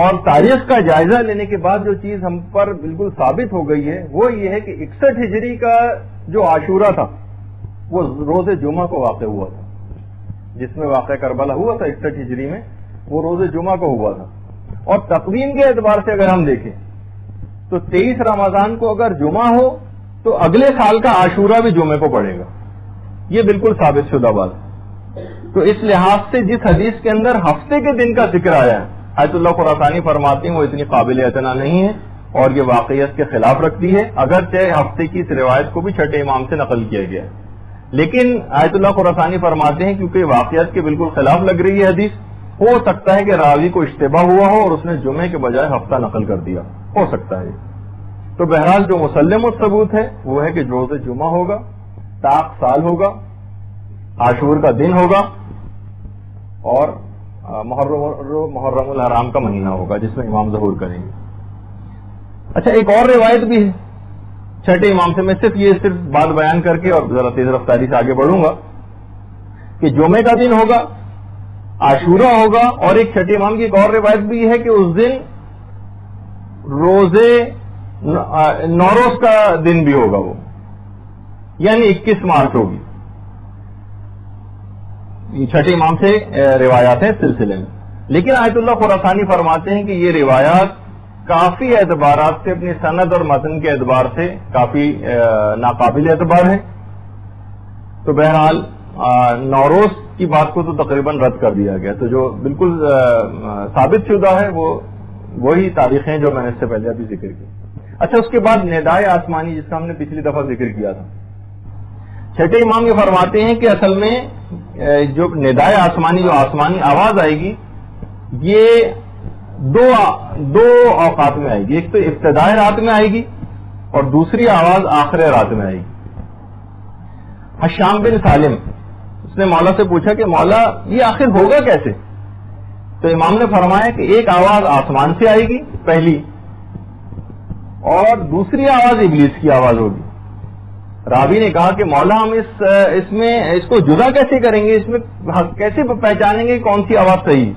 اور تاریخ کا جائزہ لینے کے بعد جو چیز ہم پر بالکل ثابت ہو گئی ہے وہ یہ ہے کہ 61 ہجری کا جو عاشورہ تھا وہ روز جمعہ کو واقع ہوا تھا، جس میں واقع کربلا ہوا تھا 61 ہجری میں، وہ روز جمعہ کو ہوا تھا۔ اور تقویم کے اعتبار سے اگر ہم دیکھیں تو 23 رمضان کو اگر جمعہ ہو تو اگلے سال کا عاشورہ بھی جمعے کو پڑے گا، یہ بالکل ثابت شدہ بات ہے۔ تو اس لحاظ سے جس حدیث کے اندر ہفتے کے دن کا ذکر آیا ہے، آیت اللہ خراسانی فرماتے ہیں وہ اتنی قابل اعتنا نہیں ہے اور یہ واقعیت کے خلاف رکھتی ہے، اگرچہ ہفتے کی اس روایت کو بھی چھٹے امام سے نقل کیا گیا ہے، لیکن آیت اللہ خراسانی فرماتے ہیں کیونکہ واقعیت کے بالکل خلاف لگ رہی ہے حدیث، ہو سکتا ہے کہ راوی کو اشتباہ ہوا ہو اور اس نے جمعے کے بجائے ہفتہ نقل کر دیا، ہو سکتا ہے۔ تو بہرحال جو مسلم الثبوت ہے وہ ہے کہ روز جمعہ ہوگا، طاق سال ہوگا، عاشور کا دن ہوگا، اور محرم الحرام کا مہینہ ہوگا جس میں امام ظہور کریں گے۔ اچھا، ایک اور روایت بھی ہے چھٹے امام سے، میں صرف بات بیان کر کے اور ذرا تیز رفتاری سے آگے بڑھوں گا کہ جمعے کا دن ہوگا، عاشورہ ہوگا، اور ایک چھٹے امام کی ایک اور روایت بھی ہے کہ اس دن روزے نوروز کا دن بھی ہوگا، وہ یعنی 21 مارچ ہوگی۔ یہ چھٹے امام سے روایات ہیں اس سلسلے میں، لیکن آیت اللہ خراسانی فرماتے ہیں کہ یہ روایات کافی اعتبارات سے، اپنی سند اور متن کے اعتبار سے کافی ناقابل اعتبار ہے۔ تو بہرحال نوروز کی بات کو تو تقریباً رد کر دیا گیا. تو جو بالکل ثابت شدہ ہے وہ وہی تاریخیں جو میں نے اس سے پہلے ابھی ذکر کی. اچھا, اس کے بعد ندائے آسمانی جس کا ہم نے پچھلی دفعہ ذکر کیا تھا, چھٹے امام یہ فرماتے ہیں کہ اصل میں جو ندائے آسمانی, جو آسمانی آواز آئے گی, یہ دو اوقات میں آئے گی. ایک تو ابتدائے رات میں آئے گی اور دوسری آواز آخر رات میں آئے گی. حشام بن سالم, اس نے مولا سے پوچھا کہ مولا یہ آخر ہوگا کیسے؟ تو امام نے فرمایا کہ ایک آواز آسمان سے آئے گی پہلی, اور دوسری آواز ابلیس کی آواز ہوگی. راوی نے کہا کہ مولا ہم اس کو جدا کیسے کریں گے, اس میں کیسے پہچانیں گے کون سی آواز صحیح؟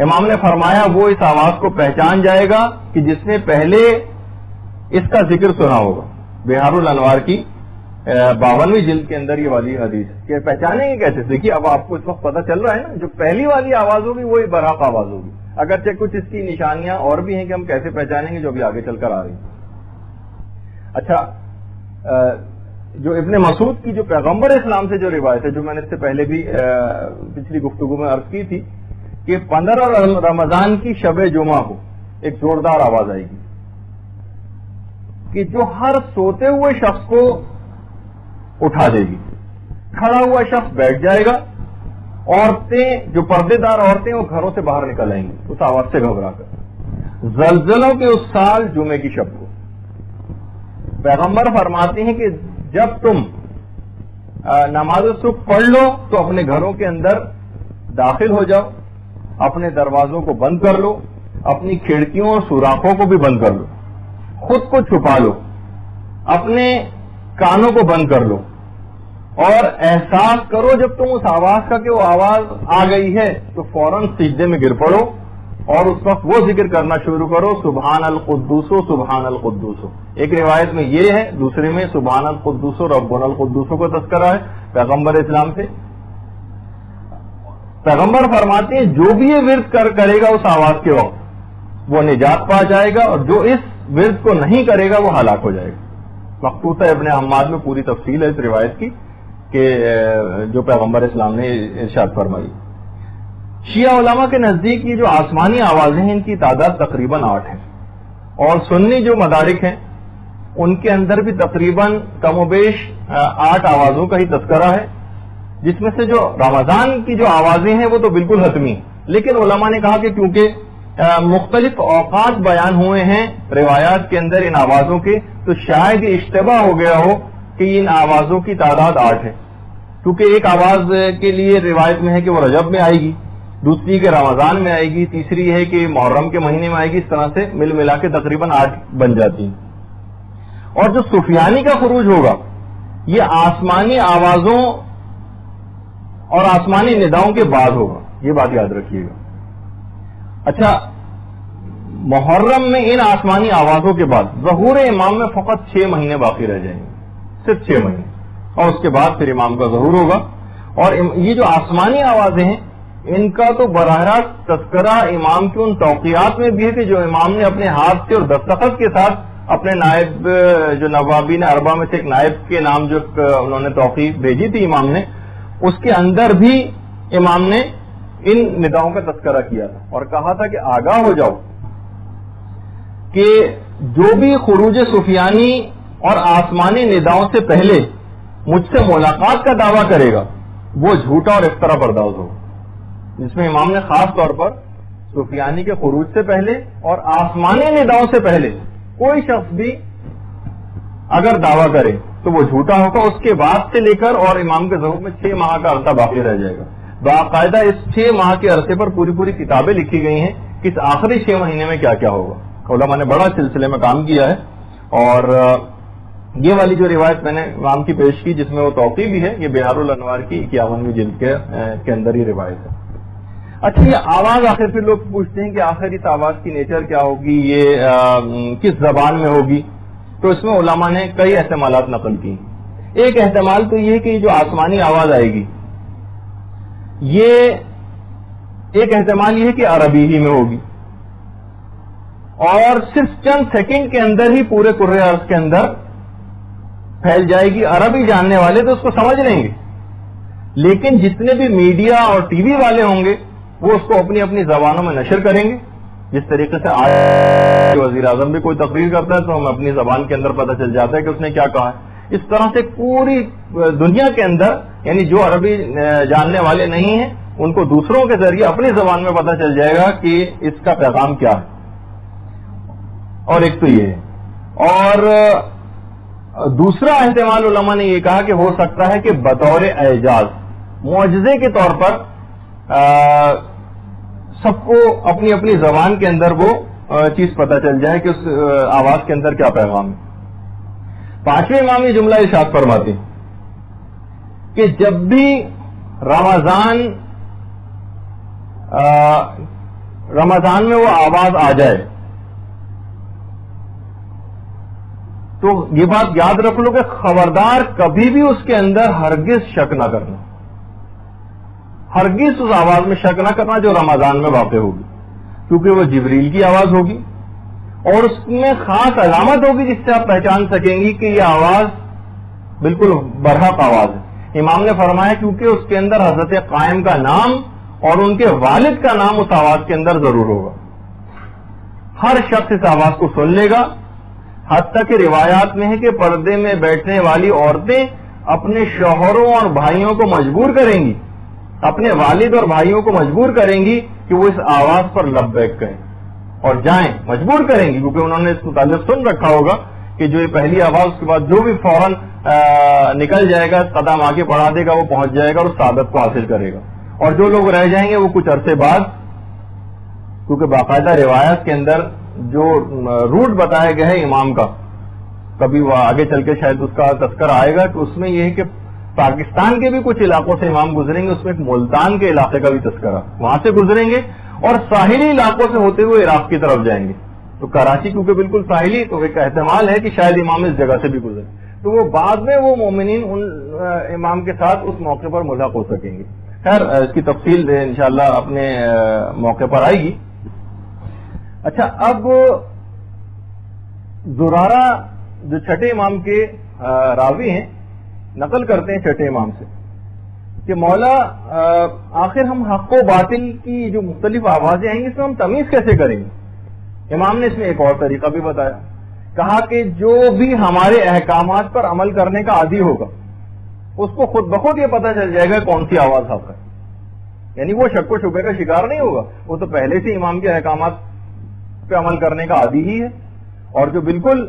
امام نے فرمایا وہ اس آواز کو پہچان جائے گا کہ جس نے پہلے اس کا ذکر سنا ہوگا. بہار الانوار کی 52ویں جلد کے اندر یہ والی حدیث کہ پہچانیں گے کیسے. دیکھیے اب آپ کو اس وقت پتہ چل رہا ہے نا, جو پہلی والی آواز ہوگی وہی برحق آواز ہوگی, اگرچہ کچھ اس کی نشانیاں اور بھی ہیں کہ ہم کیسے پہچانیں گے جو ابھی آگے چل کر آ رہی ہیں. اچھا, جو ابن مسعود کی جو پیغمبر اسلام سے جو روایت ہے, جو میں نے اس سے پہلے بھی پچھلی گفتگو میں عرض کی تھی کہ 15 رمضان کی شب جمعہ کو ایک زوردار آواز آئے گی کہ جو ہر سوتے ہوئے شخص کو اٹھا دے گی. کھڑا ہوا شخص بیٹھ جائے گا, عورتیں جو پردے دار عورتیں وہ گھروں سے باہر نکل آئیں گی اس آواز سے گھبرا کر. زلزلوں کے اس سال جمعے کی شب کو پیغمبر فرماتے ہیں کہ جب تم نماز صبح پڑھ لو تو اپنے گھروں کے اندر داخل ہو جاؤ, اپنے دروازوں کو بند کر لو, اپنی کھڑکیوں اور سوراخوں کو بھی بند کر لو, خود کو چھپا لو, اپنے کانوں کو بند کر لو, اور احساس کرو جب تم اس آواز کا کہ وہ آواز آ گئی ہے تو فوراً سجدے میں گر پڑو اور اس وقت وہ ذکر کرنا شروع کرو, سبحان القدوس سبحان القدوس. ایک روایت میں یہ ہے, دوسرے میں سبحان القدوس ربنا القدوس کو تذکرہ ہے پیغمبر اسلام سے. پیغمبر فرماتے ہیں جو بھی یہ ورد کرے گا اس آواز کے وقت وہ نجات پا جائے گا, اور جو اس ورد کو نہیں کرے گا وہ ہلاک ہو جائے گا. مخطوطہ ابن حماد میں پوری تفصیل ہے اس روایت کی کہ جو پیغمبر اسلام نے ارشاد فرمائی. شیعہ علماء کے نزدیک یہ جو آسمانی آوازیں ہیں ان کی تعداد تقریباً 8 ہے, اور سنی جو مدارک ہیں ان کے اندر بھی تقریباً کم و بیش 8 آوازوں کا ہی تذکرہ ہے, جس میں سے جو رمضان کی جو آوازیں ہیں وہ تو بالکل حتمی. لیکن علماء نے کہا کہ کیونکہ مختلف اوقات بیان ہوئے ہیں روایات کے اندر ان آوازوں کے, تو شاید یہ اشتباہ ہو گیا ہو کہ ان آوازوں کی تعداد 8 ہے, کیونکہ ایک آواز کے لیے روایت میں ہے کہ وہ رجب میں آئے گی, دوسری کہ رمضان میں آئے گی, تیسری ہے کہ محرم کے مہینے میں آئے گی. اس طرح سے مل ملا کے تقریباً 8 بن جاتی ہیں. اور جو سفیانی کا خروج ہوگا یہ آسمانی آوازوں اور آسمانی نداؤں کے بعد ہوگا, یہ بات یاد رکھیے گا. اچھا, محرم میں ان آسمانی آوازوں کے بعد ظہور امام میں فقط 6 مہینے باقی رہ جائیں گے, صرف 6 مہینے, اور اس کے بعد پھر امام کا ظہور ہوگا. اور یہ جو آسمانی آوازیں ہیں ان کا تو براہ راست تذکرہ امام کی ان توقیات میں بھی ہے کہ جو امام نے اپنے ہاتھ سے اور دستخط کے ساتھ اپنے نائب جو نوابین اربعہ میں سے ایک نائب کے نام جو انہوں نے توقیع بھیجی تھی امام نے, اس کے اندر بھی امام نے ان نداؤں کا تذکرہ کیا تھا اور کہا تھا کہ آگاہ ہو جاؤ کہ جو بھی خروج سفیانی اور آسمانی نداؤں سے پہلے مجھ سے ملاقات کا دعویٰ کرے گا وہ جھوٹا اور افطرا پرداز ہوگا. جس میں امام نے خاص طور پر سفیانی کے خروج سے پہلے اور آسمانی نداؤں سے پہلے کوئی شخص بھی اگر دعویٰ کرے تو وہ جھوٹا ہوگا. اس کے بعد سے لے کر اور امام کے ظہور میں 6 ماہ کا عرصہ باقی رہ جائے گا. باقاعدہ اس 6 ماہ کے عرصے پر پوری کتابیں لکھی گئی ہیں کہ اس آخری 6 مہینے میں کیا کیا ہوگا. علماء نے بڑا سلسلے میں کام کیا ہے, اور یہ والی جو روایت میں نے امام کی پیش کی جس میں وہ توقیع بھی ہے, یہ بہار الانوار کی 51ویں جلد کے اندر یہ روایت ہے. اچھا, یہ آواز آخر پھر لوگ پوچھتے ہیں کہ آخر اس آواز کی نیچر کیا ہوگی, یہ کس زبان میں ہوگی. تو اس میں علماء نے کئی احتمالات نقل کی. ایک احتمال تو یہ کہ جو آسمانی آواز آئے گی یہ ایک احتمال یہ ہے کہ عربی ہی میں ہوگی, اور صرف چند سیکنڈ کے اندر ہی پورے کرۂ ارض کے اندر پھیل جائے گی. عربی جاننے والے تو اس کو سمجھ لیں گے, لیکن جتنے بھی میڈیا اور ٹی وی والے ہوں گے وہ اس کو اپنی اپنی زبانوں میں نشر کریں گے. جس طریقے سے آج وزیر اعظم بھی کوئی تقریر کرتا ہے تو ہمیں اپنی زبان کے اندر پتہ چل جاتا ہے کہ اس نے کیا کہا ہے. اس طرح سے پوری دنیا کے اندر یعنی جو عربی جاننے والے نہیں ہیں ان کو دوسروں کے ذریعے اپنی زبان میں پتہ چل جائے گا کہ اس کا پیغام کیا ہے. اور ایک تو یہ ہے. اور دوسرا احتمال علماء نے یہ کہا کہ ہو سکتا ہے کہ بطور اعجاز معجزے کے طور پر سب کو اپنی اپنی زبان کے اندر وہ چیز پتہ چل جائے کہ اس آواز کے اندر کیا پیغام ہے. پانچویں امام یہ جملہ ارشاد فرماتے ہیں کہ جب بھی رمضان میں وہ آواز آ جائے تو یہ بات یاد رکھ لو کہ خبردار کبھی بھی اس کے اندر ہرگز شک نہ کرنا، ہرگز اس آواز میں شک نہ کرنا جو رمضان میں واقع ہوگی، کیونکہ وہ جبریل کی آواز ہوگی اور اس میں خاص علامت ہوگی جس سے آپ پہچان سکیں گی کہ یہ آواز بالکل برحق آواز ہے. امام نے فرمایا کیونکہ اس کے اندر حضرت قائم کا نام اور ان کے والد کا نام اس آواز کے اندر ضرور ہوگا. ہر شخص اس آواز کو سن لے گا. حتیٰ کہ روایات میں ہے کہ پردے میں بیٹھنے والی عورتیں اپنے شوہروں اور بھائیوں کو مجبور کریں گی، اپنے والد اور بھائیوں کو مجبور کریں گی کہ وہ اس آواز پر لبیک کہیں اور جائیں، مجبور کریں گی کیونکہ انہوں نے اس متعلق سن رکھا ہوگا کہ جو یہ پہلی آواز اس کے بعد جو بھی فوراً نکل جائے گا، قدم آگے بڑھا دے گا، وہ پہنچ جائے گا اور سعادت کو حاصل کرے گا. اور جو لوگ رہ جائیں گے وہ کچھ عرصے بعد، کیونکہ باقاعدہ روایت کے اندر جو روٹ بتایا گیا ہے امام کا، کبھی وہ آگے چل کے شاید اس کا تذکرہ آئے گا، تو اس میں یہ ہے کہ پاکستان کے بھی کچھ علاقوں سے امام گزریں گے، اس میں ایک ملتان کے علاقے کا بھی تذکرہ، وہاں سے گزریں گے اور ساحلی علاقوں سے ہوتے ہوئے عراق کی طرف جائیں گے. تو کراچی کیونکہ بالکل ساحلی، تو ایک احتمال ہے کہ شاید امام اس جگہ سے بھی گزرے، تو وہ بعد میں وہ مومنین ان امام کے ساتھ اس موقع پر ملحق ہو سکیں گے. خیر اس کی تفصیل انشاءاللہ اپنے موقع پر آئے گی. اچھا، اب زرارہ جو چھٹے امام کے راوی ہیں نقل کرتے ہیں چھٹے امام سے کہ مولا آخر ہم حق و باطل کی جو مختلف آوازیں آئیں گی اس میں ہم تمیز کیسے کریں گے. امام نے اس میں ایک اور طریقہ بھی بتایا، کہا کہ جو بھی ہمارے احکامات پر عمل کرنے کا عادی ہوگا اس کو خود بخود یہ پتہ چل جائے گا کون سی آواز حق ہے. یعنی وہ شک و شبے کا شکار نہیں ہوگا، وہ تو پہلے سے امام کے احکامات پہ عمل کرنے کا عادی ہی ہے، اور جو بالکل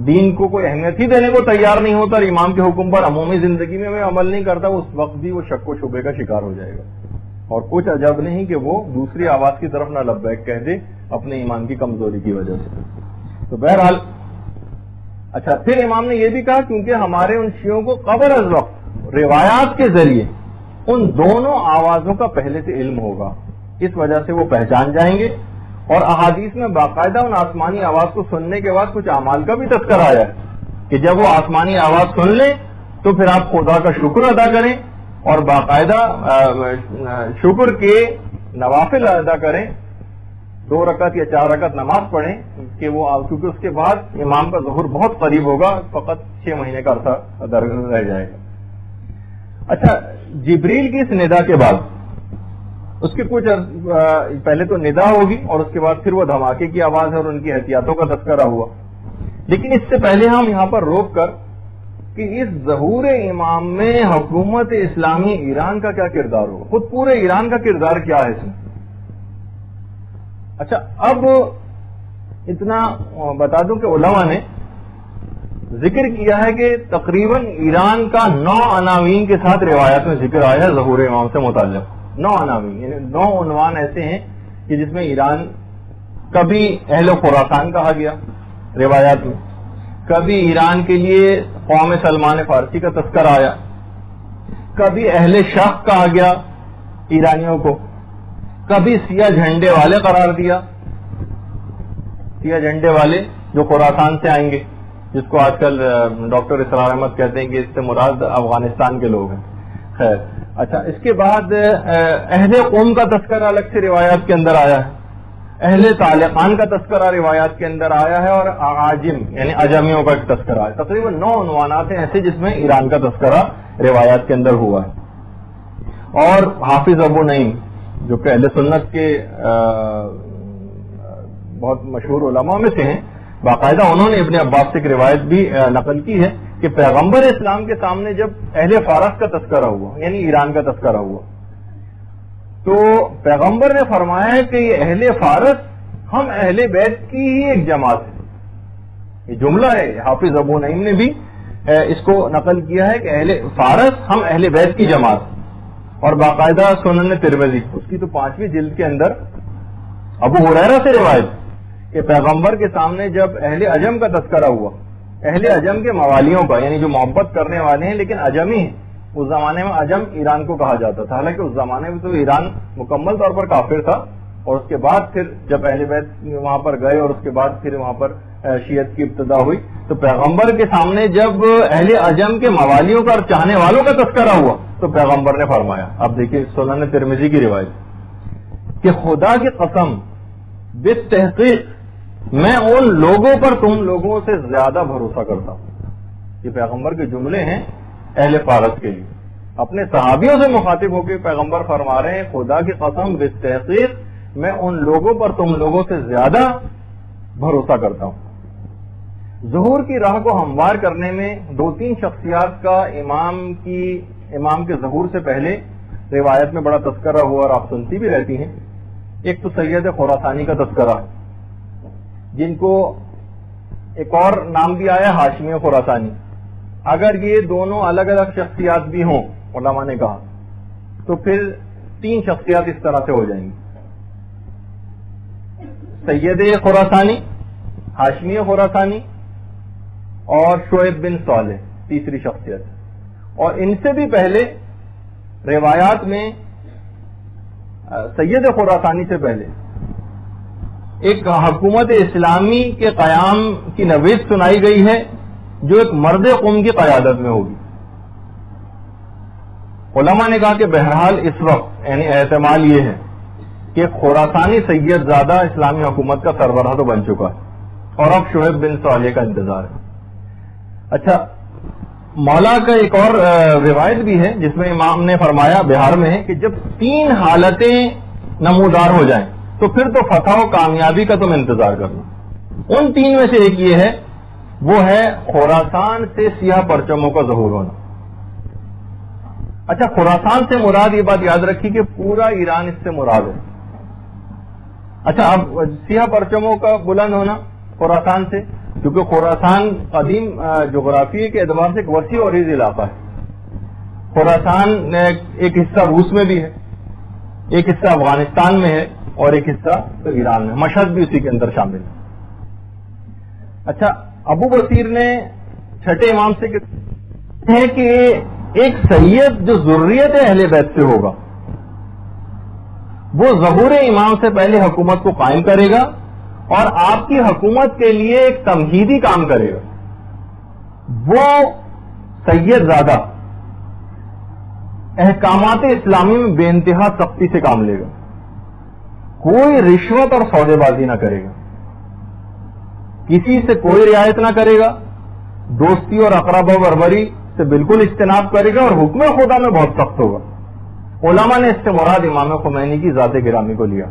دین کو کوئی اہمیت ہی دینے کو تیار نہیں ہوتا اور امام کے حکم پر عمومی زندگی میں عمل نہیں کرتا، اس وقت بھی وہ شک و شبے کا شکار ہو جائے گا. اور کچھ عجب نہیں کہ وہ دوسری آواز کی طرف نہ لبیک کہہ دے اپنے ایمان کی کمزوری کی وجہ سے. تو بہرحال اچھا، پھر امام نے یہ بھی کہا کیونکہ ہمارے ان شیعوں کو قبل از وقت روایات کے ذریعے ان دونوں آوازوں کا پہلے سے علم ہوگا، اس وجہ سے وہ پہچان جائیں گے. اور احادیث میں باقاعدہ ان آسمانی آواز کو سننے کے بعد کچھ اعمال کا بھی تذکرہ آیا ہے کہ جب وہ آسمانی آواز سن لیں تو پھر آپ خدا کا شکر ادا کریں اور باقاعدہ شکر کے نوافل ادا کریں، 2 رکعت یا 4 رکعت نماز پڑھیں کہ وہ، کیونکہ اس کے بعد امام کا ظہور بہت قریب ہوگا، فقط 6 مہینے کا عرصہ رہ جائے گا. اچھا، جبریل کی اس ندا کے بعد اس کے کچھ پہلے تو ندا ہوگی اور اس کے بعد پھر وہ دھماکے کی آواز ہے اور ان کی احتیاطوں کا تذکرہ ہوا. لیکن اس سے پہلے ہم یہاں پر روک کر کہ اس ظہور امام میں حکومت اسلامی ایران کا کیا کردار ہوگا، خود پورے ایران کا کردار کیا ہے اس میں. اچھا، اب اتنا بتا دوں کہ علماء نے ذکر کیا ہے کہ تقریباً ایران کا 9 عناوین کے ساتھ روایات میں ذکر آیا ہے ظہور امام سے متعلق. 9 عناوین یعنی 9 عنوان ایسے ہیں کہ جس میں ایران، کبھی اہل خراسان کہا گیا روایات میں، کبھی ایران کے لیے قوم سلمان فارسی کا تذکرہ آیا، کبھی اہل شاخ کہا گیا ایرانیوں کو، کبھی سیاہ جھنڈے والے قرار دیا، سیاہ جھنڈے والے جو خراسان سے آئیں گے، جس کو آج کل ڈاکٹر اسرار احمد کہتے ہیں کہ اس سے مراد افغانستان کے لوگ ہیں. خیر، اچھا، اس کے بعد اہل قوم کا تذکرہ الگ سے روایات کے اندر آیا ہے، اہل طالقان کا تذکرہ روایات کے اندر آیا ہے، اور عاجم یعنی اجمیوں کا ایک تذکرہ ہے. تقریباً 9 عنوانات ہیں ایسے جس میں ایران کا تذکرہ روایات کے اندر ہوا ہے. اور حافظ ابو نعیم جو کہ اہل سنت کے بہت مشہور علماء میں سے ہیں، باقاعدہ انہوں نے ابن عباس سے ایک روایت بھی نقل کی ہے کہ پیغمبر اسلام کے سامنے جب اہل فارس کا تذکرہ ہوا، یعنی ایران کا تذکرہ ہوا، تو پیغمبر نے فرمایا ہے کہ یہ اہل فارس ہم اہل بیت کی ہی ایک جماعت ہے. یہ جملہ ہے، حافظ ابو نعیم نے بھی اس کو نقل کیا ہے کہ اہل فارس ہم اہل بیت کی جماعت. اور باقاعدہ سنن ترمذی اس کی تو 5ویں جلد کے اندر ابو ہریرہ سے روایت کہ پیغمبر کے سامنے جب اہل عجم کا تذکرہ ہوا، اہل عجم کے موالیوں کا، یعنی جو محبت کرنے والے ہیں لیکن عجمی ہیں. اس زمانے میں عجم ایران کو کہا جاتا تھا، حالانکہ اس زمانے میں تو ایران مکمل طور پر کافر تھا. اور اس کے بعد پھر جب اہل بیت وہاں پر گئے اور اس کے بعد پھر وہاں پر شیعت کی ابتدا ہوئی، تو پیغمبر کے سامنے جب اہل عجم کے موالیوں کا اور چاہنے والوں کا تذکرہ ہوا تو پیغمبر نے فرمایا، اب دیکھیے سنن ترمذی کی روایت کہ خدا کی قسم بالتحقیق میں ان لوگوں پر تم لوگوں سے زیادہ بھروسہ کرتا ہوں. یہ پیغمبر کے جملے ہیں اہل فارس کے لیے. اپنے صحابیوں سے مخاطب ہو کے پیغمبر فرما رہے ہیں خدا کی قسم بالتحقیق میں ان لوگوں پر تم لوگوں سے زیادہ بھروسہ کرتا ہوں. ظہور کی راہ کو ہموار کرنے میں 2-3 شخصیات کا امام کے ظہور سے پہلے روایت میں بڑا تذکرہ ہوا اور آپ سنتی بھی رہتی ہیں. ایک تو سید خراسانی کا تذکرہ، جن کو ایک اور نام بھی آیا ہاشمی خراسانی. اگر یہ دونوں الگ الگ شخصیات بھی ہوں، علماء نے کہا، تو پھر 3 شخصیات اس طرح سے ہو جائیں گی: سید خراسانی، ہاشمی خراسانی اور شعیب بن صالح تیسری شخصیت. اور ان سے بھی پہلے روایات میں سید خراسانی سے پہلے ایک حکومت اسلامی کے قیام کی نوید سنائی گئی ہے جو ایک مرد قوم کی قیادت میں ہوگی. علماء نے کہا کہ بہرحال اس وقت یعنی احتمال یہ ہے کہ خراسانی سید زادہ اسلامی حکومت کا سربراہ تو بن چکا ہے اور اب شعیب بن صالح کا انتظار ہے. اچھا، مولا کا ایک اور روایت بھی ہے جس میں امام نے فرمایا بہار میں ہے کہ جب 3 حالتیں نمودار ہو جائیں تو پھر تو فتح و کامیابی کا تم انتظار کرنا. ان 3 میں سے ایک یہ ہے، وہ ہے خراسان سے سیاہ پرچموں کا ظہور ہونا. اچھا، خراسان سے مراد یہ بات یاد رکھی کہ پورا ایران اس سے مراد ہے. اچھا، اب سیاہ پرچموں کا بلند ہونا خراسان سے، کیونکہ خراسان قدیم جغرافیے کے اعتبار سے ایک وسیع اور عریض علاقہ ہے. خراسان ایک حصہ روس میں بھی ہے، ایک حصہ افغانستان میں ہے اور ایک حصہ تو ایران میں، مشہد بھی اسی کے اندر شامل ہے. اچھا، ابو بصیر نے چھٹے امام سے ہے کہ ایک سید جو ذریت اہل بیت سے ہوگا وہ ظہور امام سے پہلے حکومت کو قائم کرے گا اور آپ کی حکومت کے لیے ایک تمہیدی کام کرے گا. وہ سید زادہ احکامات اسلامی میں بے انتہا سختی سے کام لے گا، کوئی رشوت اور سودے بازی نہ کرے گا، کسی سے کوئی رعایت نہ کرے گا، دوستی اور اقربا و بربری سے بالکل اجتناب کرے گا اور حکم خدا میں بہت سخت ہوگا. علماء نے اس سے مراد امام خمینی کی ذات گرامی کو لیا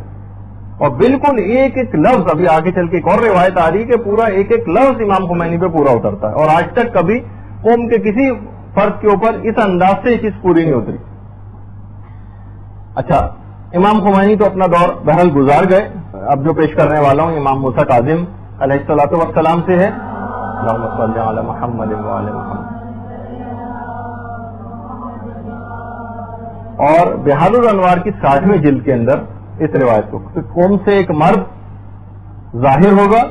اور بالکل ایک ایک لفظ، ابھی آگے چل کے ایک اور روایت آ رہی کہ پورا ایک ایک لفظ امام خمینی پہ پورا اترتا ہے اور آج تک کبھی قوم کے کسی فرد کے اوپر اس انداز سے یہ چیز پوری نہیں اتری. اچھا، امام خمینی تو اپنا دور بہرحال گزار گئے. اب جو پیش کرنے والا ہوں امام موسیٰ کاظم علیہ الصلوۃ والسلام سے ہے. اللہم صلی علی محمد وعلی محمد. اور بہار الانوار کی 60ویں جلد کے اندر اس روایت کو کہ قوم سے ایک مرد ظاہر ہوگا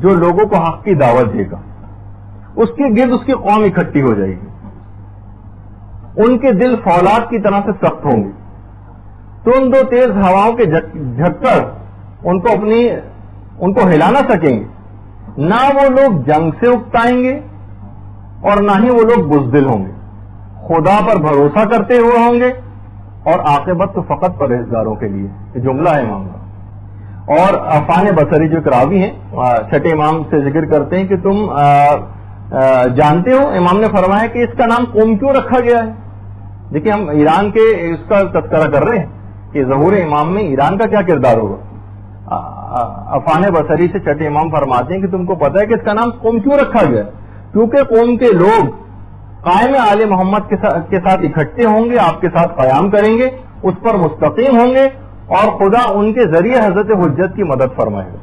جو لوگوں کو حق کی دعوت دے گا، اس کے گرد اس کی قوم اکٹھی ہو جائے گی، ان کے دل فولاد کی طرح سے سخت ہوں گے، تند و تیز ہواؤں کے جھکڑ ان کو ہلا نہ سکیں گے، نہ وہ لوگ جنگ سے اکتائیں گے اور نہ ہی وہ لوگ بزدل ہوں گے، خدا پر بھروسہ کرتے ہوئے ہوں گے اور عاقبت تو فقط پرہیزگاروں کے لیے. یہ جملہ ہے امام کا. اور عفان بصری جو راوی ہیں چھٹے امام سے ذکر کرتے ہیں کہ تم جانتے ہو امام نے فرمایا کہ اس کا نام قوم کیوں رکھا گیا ہے؟ دیکھیں ہم ایران کے اس کا تذکرہ کر رہے ہیں کہ ظہور امام میں ایران کا کیا کردار ہوگا. عفان بصری سے چھٹے امام فرماتے ہیں کہ تم کو پتا ہے کہ اس کا نام قوم کیوں رکھا گیا ہے؟ کیونکہ قوم کے لوگ قائم آل محمد کے ساتھ اکٹھے ہوں گے، آپ کے ساتھ قیام کریں گے، اس پر مستقیم ہوں گے اور خدا ان کے ذریعے حضرت حجت کی مدد فرمائے گا.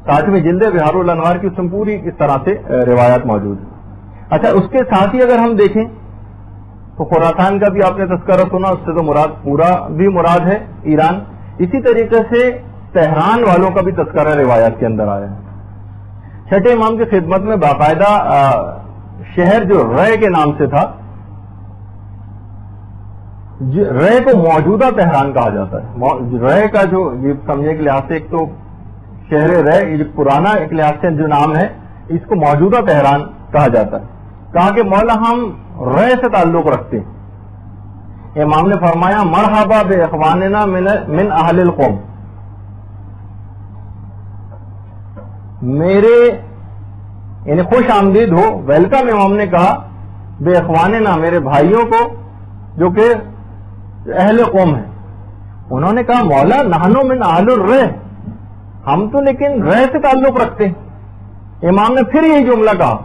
60ویں جلد بہار الانوار کی اس میں پوری اس طرح سے روایات موجود ہیں. اچھا اس کے ساتھ ہی اگر ہم دیکھیں تو خراسان کا بھی آپ نے تذکرہ سنا، اس سے تو مراد پورا بھی مراد ہے ایران. اسی طریقے سے تہران والوں کا بھی تذکرہ روایات کے اندر آیا ہے. چھٹے امام کی خدمت میں باقاعدہ شہر جو رے کے نام سے تھا، رے کو موجودہ تہران کہا جاتا ہے. رے کا جو یہ سمجھنے کے لحاظ سے ایک تو شہر رے یہ پرانا ایک لحاظ سے جو نام ہے اس کو موجودہ تہران کہا جاتا ہے. کہا کہ مولا ہم رے سے تعلق رکھتے ہیں. امام نے فرمایا مرحبا بے اخواننا من اہل القوم، میرے یعنی خوش آمدید ہو، ویلکم امام نے کہا بے اخواننا میرے بھائیوں کو جو کہ اہل قوم ہیں. انہوں نے کہا مولا نحنو من اہل الرے، ہم تو لیکن رے سے تعلق رکھتے ہیں. امام نے پھر یہی جملہ کہا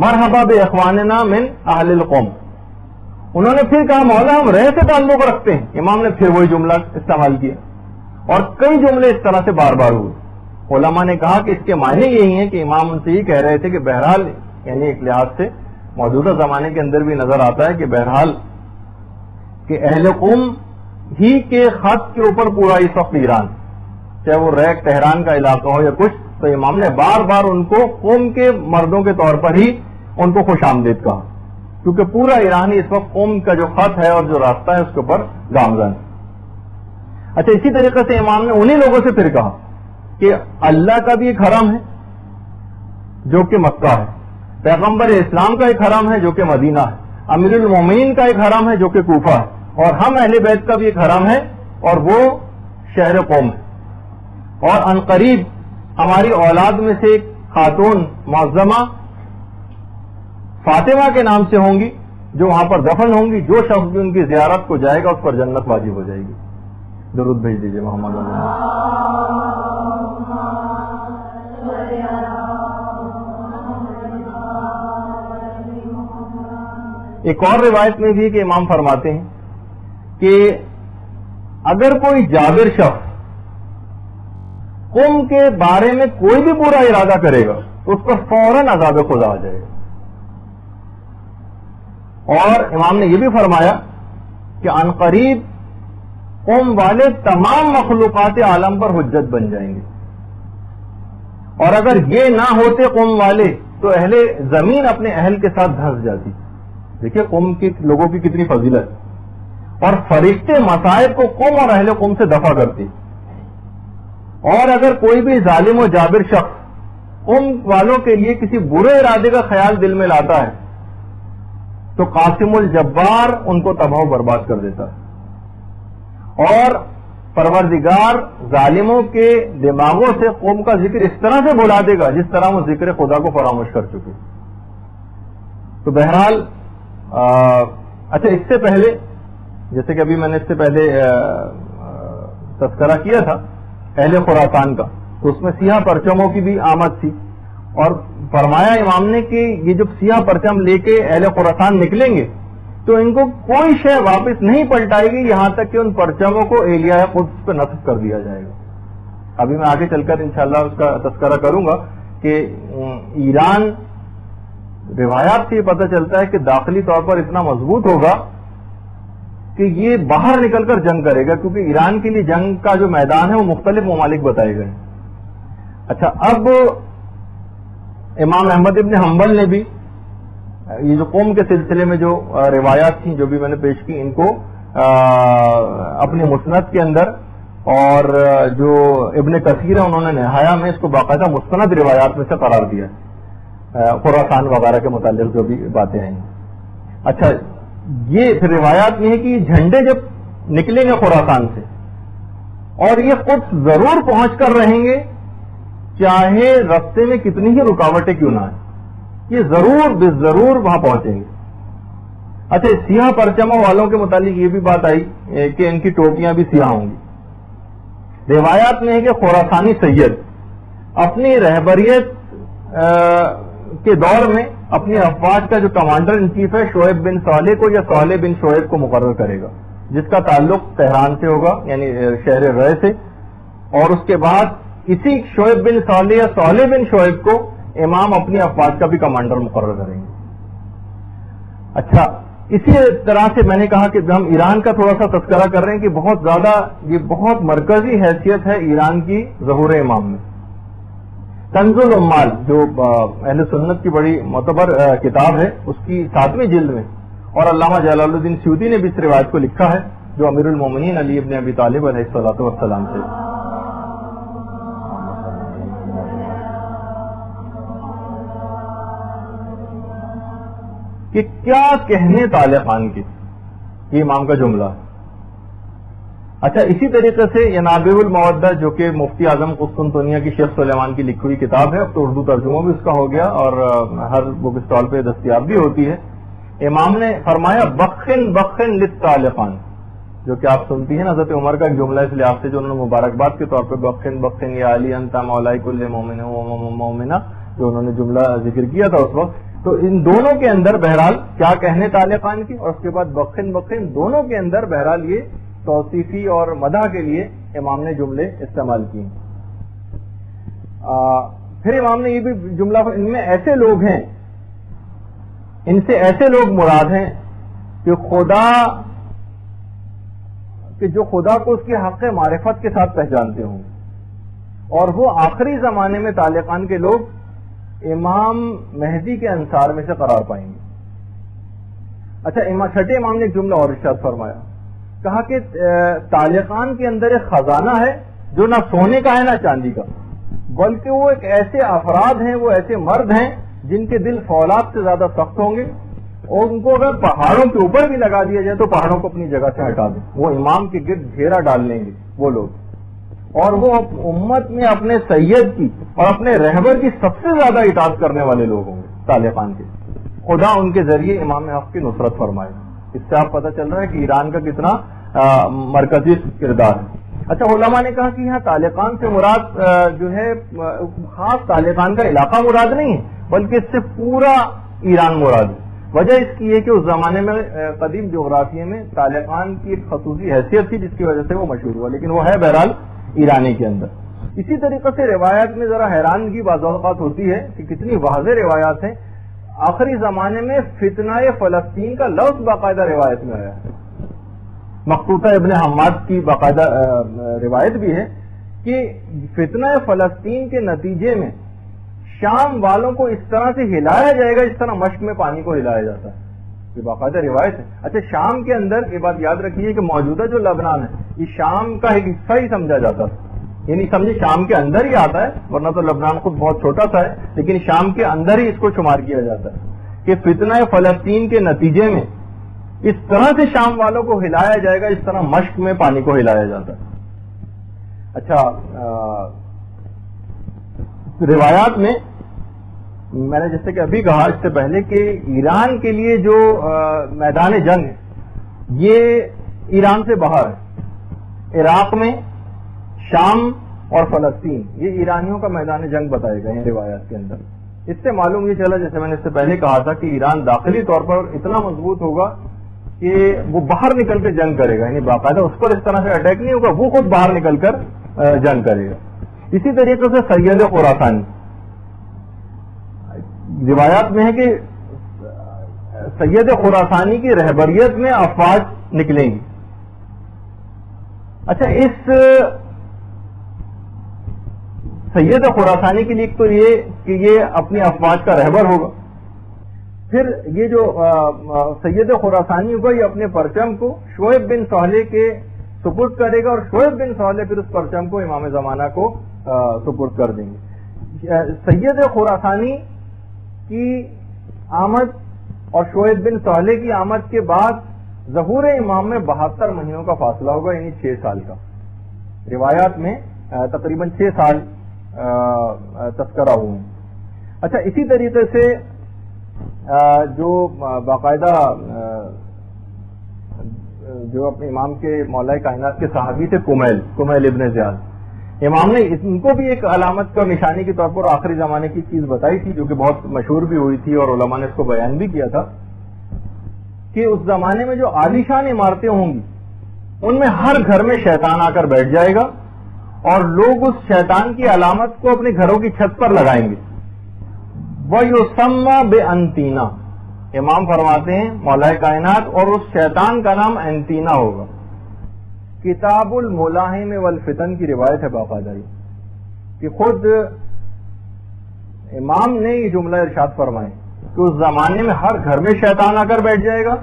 مرحبا بے اخواننا من اہل القوم. انہوں نے پھر کہا مولا ہم رے سے تعلق رکھتے ہیں. امام نے پھر وہی جملہ استعمال کیا اور کئی جملے اس طرح سے بار بار ہوئے. علماء نے کہا کہ اس کے معنی یہی ہیں کہ امام ان سے یہ کہہ رہے تھے کہ بہرحال یعنی ایک لحاظ سے موجودہ زمانے کے اندر بھی نظر آتا ہے کہ بہرحال کہ اہل قوم ہی کے خط کے اوپر پورا اس وقت ایران، چاہے وہ ریک تہران کا علاقہ ہو یا کچھ، تو امام نے بار بار ان کو قوم کے مردوں کے طور پر ہی ان کو خوش آمدید کہا، کیونکہ پورا ایران ہی اس وقت قوم کا جو خط ہے اور جو راستہ ہے اس کے اوپر گامزن. اچھا اسی طریقے سے امام نے انہی لوگوں سے پھر کہا کہ اللہ کا بھی ایک حرم ہے جو کہ مکہ ہے، پیغمبر اسلام کا ایک حرم ہے جو کہ مدینہ ہے، امیر المومنین کا ایک حرم ہے جو کہ کوفہ ہے، اور ہم اہل بیت کا بھی ایک حرم ہے اور وہ شہر قوم ہے. اور عنقریب ہماری اولاد میں سے ایک خاتون معظمہ فاطمہ کے نام سے ہوں گی جو وہاں پر دفن ہوں گی. جو شخص بھی ان کی زیارت کو جائے گا اس پر جنت واجب ہو جائے گی. درود بھیج دیجیے محمد علیہ. ایک اور روایت میں بھی کہ امام فرماتے ہیں کہ اگر کوئی جابر شخص قوم کے بارے میں کوئی بھی برا ارادہ کرے گا تو اس پر فوراً عذاب خدا آ جائے گا. اور امام نے یہ بھی فرمایا کہ عنقریب قوم والے تمام مخلوقات عالم پر حجت بن جائیں گے، اور اگر یہ نہ ہوتے قوم والے تو اہل زمین اپنے اہل کے ساتھ دھنس جاتی. دیکھیے قوم کے لوگوں کی کتنی فضیلت، اور فرشتے مصائب کو قوم اور اہل قوم سے دفع کرتی. اور اگر کوئی بھی ظالم و جابر شخص قوم والوں کے لیے کسی برے ارادے کا خیال دل میں لاتا ہے تو قاسم الجبار ان کو تباہ و برباد کر دیتا ہے، اور پروردگار ظالموں کے دماغوں سے قوم کا ذکر اس طرح سے بھلا دے گا جس طرح وہ ذکر خدا کو فراموش کر چکے. تو بہرحال اچھا اس سے پہلے جیسے کہ ابھی میں نے اس سے پہلے تذکرہ کیا تھا اہل خراسان کا، تو اس میں سیاہ پرچموں کی بھی آمد تھی، اور فرمایا امام نے کہ یہ جب سیاہ پرچم لے کے اہل خراسان نکلیں گے تو ان کو کوئی شے واپس نہیں پلٹائے گی یہاں تک کہ ان پرچموں کو الیاء قدس پہ نصب کر دیا جائے گا. ابھی میں آگے چل کر انشاءاللہ اس کا تذکرہ کروں گا کہ ایران روایات سے یہ پتہ چلتا ہے کہ داخلی طور پر اتنا مضبوط ہوگا کہ یہ باہر نکل کر جنگ کرے گا، کیونکہ ایران کے لیے جنگ کا جو میدان ہے وہ مختلف ممالک بتائے گئے. اچھا اب امام احمد ابن حنبل نے بھی یہ جو قوم کے سلسلے میں جو روایات تھیں جو بھی میں نے پیش کی ان کو اپنے مسند کے اندر، اور جو ابن کثیر ہے انہوں نے نہایا میں اس کو باقاعدہ مستند روایات میں سے قرار دیا خراسان وغیرہ کے متعلق جو بھی باتیں ہیں. اچھا یہ پھر روایات میں ہے کہ یہ جھنڈے جب نکلیں گے خراسان سے اور یہ خود ضرور پہنچ کر رہیں گے چاہے راستے میں کتنی ہی رکاوٹیں کیوں نہ آئیں، یہ ضرور ضرور وہاں پہنچیں گے. اچھا، سیاہ پرچموں والوں کے متعلق یہ بھی بات آئی کہ ان کی ٹوپیاں بھی سیاہ ہوں گی. روایات میں ہے کہ خراسانی سید اپنی رہبریت کے دور میں اپنی افواج کا جو کمانڈر ان چیف ہے شعیب بن صالح کو یا صالح بن شعیب کو مقرر کرے گا، جس کا تعلق تہران سے ہوگا، یعنی شہر رے سے. اور اس کے بعد اسی شعیب بن صالح یا صالح بن شعیب کو امام اپنی افواج کا بھی کمانڈر مقرر کریں گے. اچھا، اسی طرح سے میں نے کہا کہ ہم ایران کا تھوڑا سا تذکرہ کر رہے ہیں کہ بہت زیادہ یہ بہت مرکزی حیثیت ہے ایران کی ظہور امام میں. کنز العمال جو اہل سنت کی بڑی معتبر کتاب ہے، اس کی 7ویں جلد میں، اور علامہ جلال الدین سیوطی نے بھی اس روایت کو لکھا ہے جو امیر المومنین علی ابن ابی طالب علیہ الصلوۃ والسلام سے. کہ کیا کہنے طالقان کی، یہ امام کا جملہ ہے. اچھا، اسی طریقے سے ینابع المودہ جو کہ مفتی اعظم قسطنطنیہ کی شیخ سلیمان کی لکھی ہوئی کتاب ہے، اب تو اردو ترجمہ بھی اس کا ہو گیا اور ہر بک اسٹال پہ دستیاب بھی ہوتی ہے. امام نے فرمایا بخن بخن للطالقان، جو کہ آپ سنتی ہیں نا حضرت عمر کا ایک جملہ اس لحاظ سے جو انہوں نے مبارکباد کے طور پہ بخن بخن یا علی انت مولائی کل مومن و مومنہ جو انہوں نے جملہ ذکر کیا تھا اس وقت. تو ان دونوں کے اندر بہرحال کیا کہنے طالقان کی اور اس کے بعد بخن بخن، دونوں کے اندر بہرحال یہ توصیفی اور مدح کے لیے امام نے جملے استعمال کیے. پھر امام نے یہ بھی جملہ، ان میں ایسے لوگ ہیں، ان سے ایسے لوگ مراد ہیں کہ جو خدا کو اس کے حق معرفت کے ساتھ پہچانتے ہوں، اور وہ آخری زمانے میں طالقان کے لوگ امام مہدی کے انصار میں سے قرار پائیں گے. اچھا، چھٹے امام نے ایک جملہ اور ارشاد فرمایا، کہا کہ طالقان کے اندر ایک خزانہ ہے جو نہ سونے کا ہے نہ چاندی کا، بلکہ وہ ایک ایسے افراد ہیں، وہ ایسے مرد ہیں جن کے دل فولاد سے زیادہ سخت ہوں گے، اور ان کو اگر پہاڑوں کے اوپر بھی لگا دیا جائے تو پہاڑوں کو اپنی جگہ سے ہٹا دیں، وہ امام کے گرد گھیرا ڈال لیں گے وہ لوگ. اور وہ امت میں اپنے سید کی اور اپنے رہبر کی سب سے زیادہ اطاعت کرنے والے لوگ ہوں گے طالقان کے. خدا ان کے ذریعے امام حق کی نصرت فرمائے. اس سے آپ پتہ چل رہا ہے کہ ایران کا کتنا مرکزی کردار ہے. اچھا، علماء نے کہا کہ یہاں طالقان سے مراد جو ہے خاص طالقان کا علاقہ مراد نہیں ہے، بلکہ اس سے پورا ایران مراد ہے. وجہ اس کی ہے کہ اس زمانے میں قدیم جغرافیے میں طالقان کی ایک خصوصی حیثیت تھی جس کی وجہ سے وہ مشہور ہوا، لیکن وہ ہے بہرحال ایرانی کے اندر. اسی طریقے سے روایات میں ذرا حیرانگی بعض اوقات ہوتی ہے کہ کتنی واضح روایات ہیں. آخری زمانے میں فتنہ فلسطین کا لفظ باقاعدہ روایت میں آیا ہے. مخطوطہ ابن حماد کی باقاعدہ روایت بھی ہے کہ فتنہ فلسطین کے نتیجے میں شام والوں کو اس طرح سے ہلایا جائے گا جس طرح مشق میں پانی کو ہلایا جاتا ہے. یہ باقاعدہ روایت ہے. اچھا، شام کے اندر یہ بات یاد رکھیے کہ موجودہ جو لبنان ہے یہ شام کا ایک حصہ ہی سمجھا جاتا تھا، یعنی سمجھے شام کے اندر ہی آتا ہے، ورنہ تو لبنان خود بہت چھوٹا سا ہے، لیکن شام کے اندر ہی اس کو شمار کیا جاتا ہے کہ فتنہ فلسطین کے نتیجے میں اس طرح سے شام والوں کو ہلایا جائے گا اس طرح مشق میں پانی کو ہلایا جاتا ہے. اچھا، روایات میں میں نے جیسے کہ ابھی کہا اس سے پہلے کہ ایران کے لیے جو میدان جنگ ہے یہ ایران سے باہر ہے. عراق میں شام اور فلسطین یہ ایرانیوں کا میدان جنگ بتائے گئے ہیں روایات کے اندر. اس سے معلوم یہ چلا، جیسے میں نے اس سے پہلے کہا تھا، کہ ایران داخلی طور پر اتنا مضبوط ہوگا کہ وہ باہر نکل کے جنگ کرے گا، یعنی باقاعدہ اس پر اس طرح سے اٹیک نہیں ہوگا، وہ خود باہر نکل کر جنگ کرے گا. اسی طریقے سے سید خراسانی روایات میں ہے کہ سید خراسانی کی رہبریت میں افواج نکلیں گی. اچھا، اس سید خراسانی کے لیے تو یہ کہ یہ اپنی افواج کا رہبر ہوگا. پھر یہ جو سید خراسانی ہوگا یہ اپنے پرچم کو شعیب بن صالح کے سپرد کرے گا، اور شعیب بن صالح پھر اس پرچم کو امام زمانہ کو سپرد کر دیں گے. سید خراسانی کی آمد اور شعیب بن صالح کی آمد کے بعد ظہور امام میں 72 مہینوں کا فاصلہ ہوگا، یعنی 6 سال کا. روایات میں تقریباً 6 سال تذکرہ ہوئے. اچھا اسی طریقے سے جو باقاعدہ جو اپنے امام کے مولا کائنات کے صحابی تھے کمیل ابن زیاد, امام نے ان کو بھی ایک علامت کا نشانی کے طور پر آخری زمانے کی چیز بتائی تھی جو کہ بہت مشہور بھی ہوئی تھی اور علماء نے اس کو بیان بھی کیا تھا کہ اس زمانے میں جو عالیشان عمارتیں ہوں گی ان میں ہر گھر میں شیطان آ کر بیٹھ جائے گا اور لوگ اس شیطان کی علامت کو اپنے گھروں کی چھت پر لگائیں گے. وَيُسَمَّى بِأَنْتِينَا, امام فرماتے ہیں مولا کائنات, اور اس شیطان کا نام انتینا ہوگا. کتاب الملاحم والفتن کی روایت ہے باقاعدہ کہ خود امام نے یہ جملہ ارشاد فرمائے کہ اس زمانے میں ہر گھر میں شیطان آ کر بیٹھ جائے گا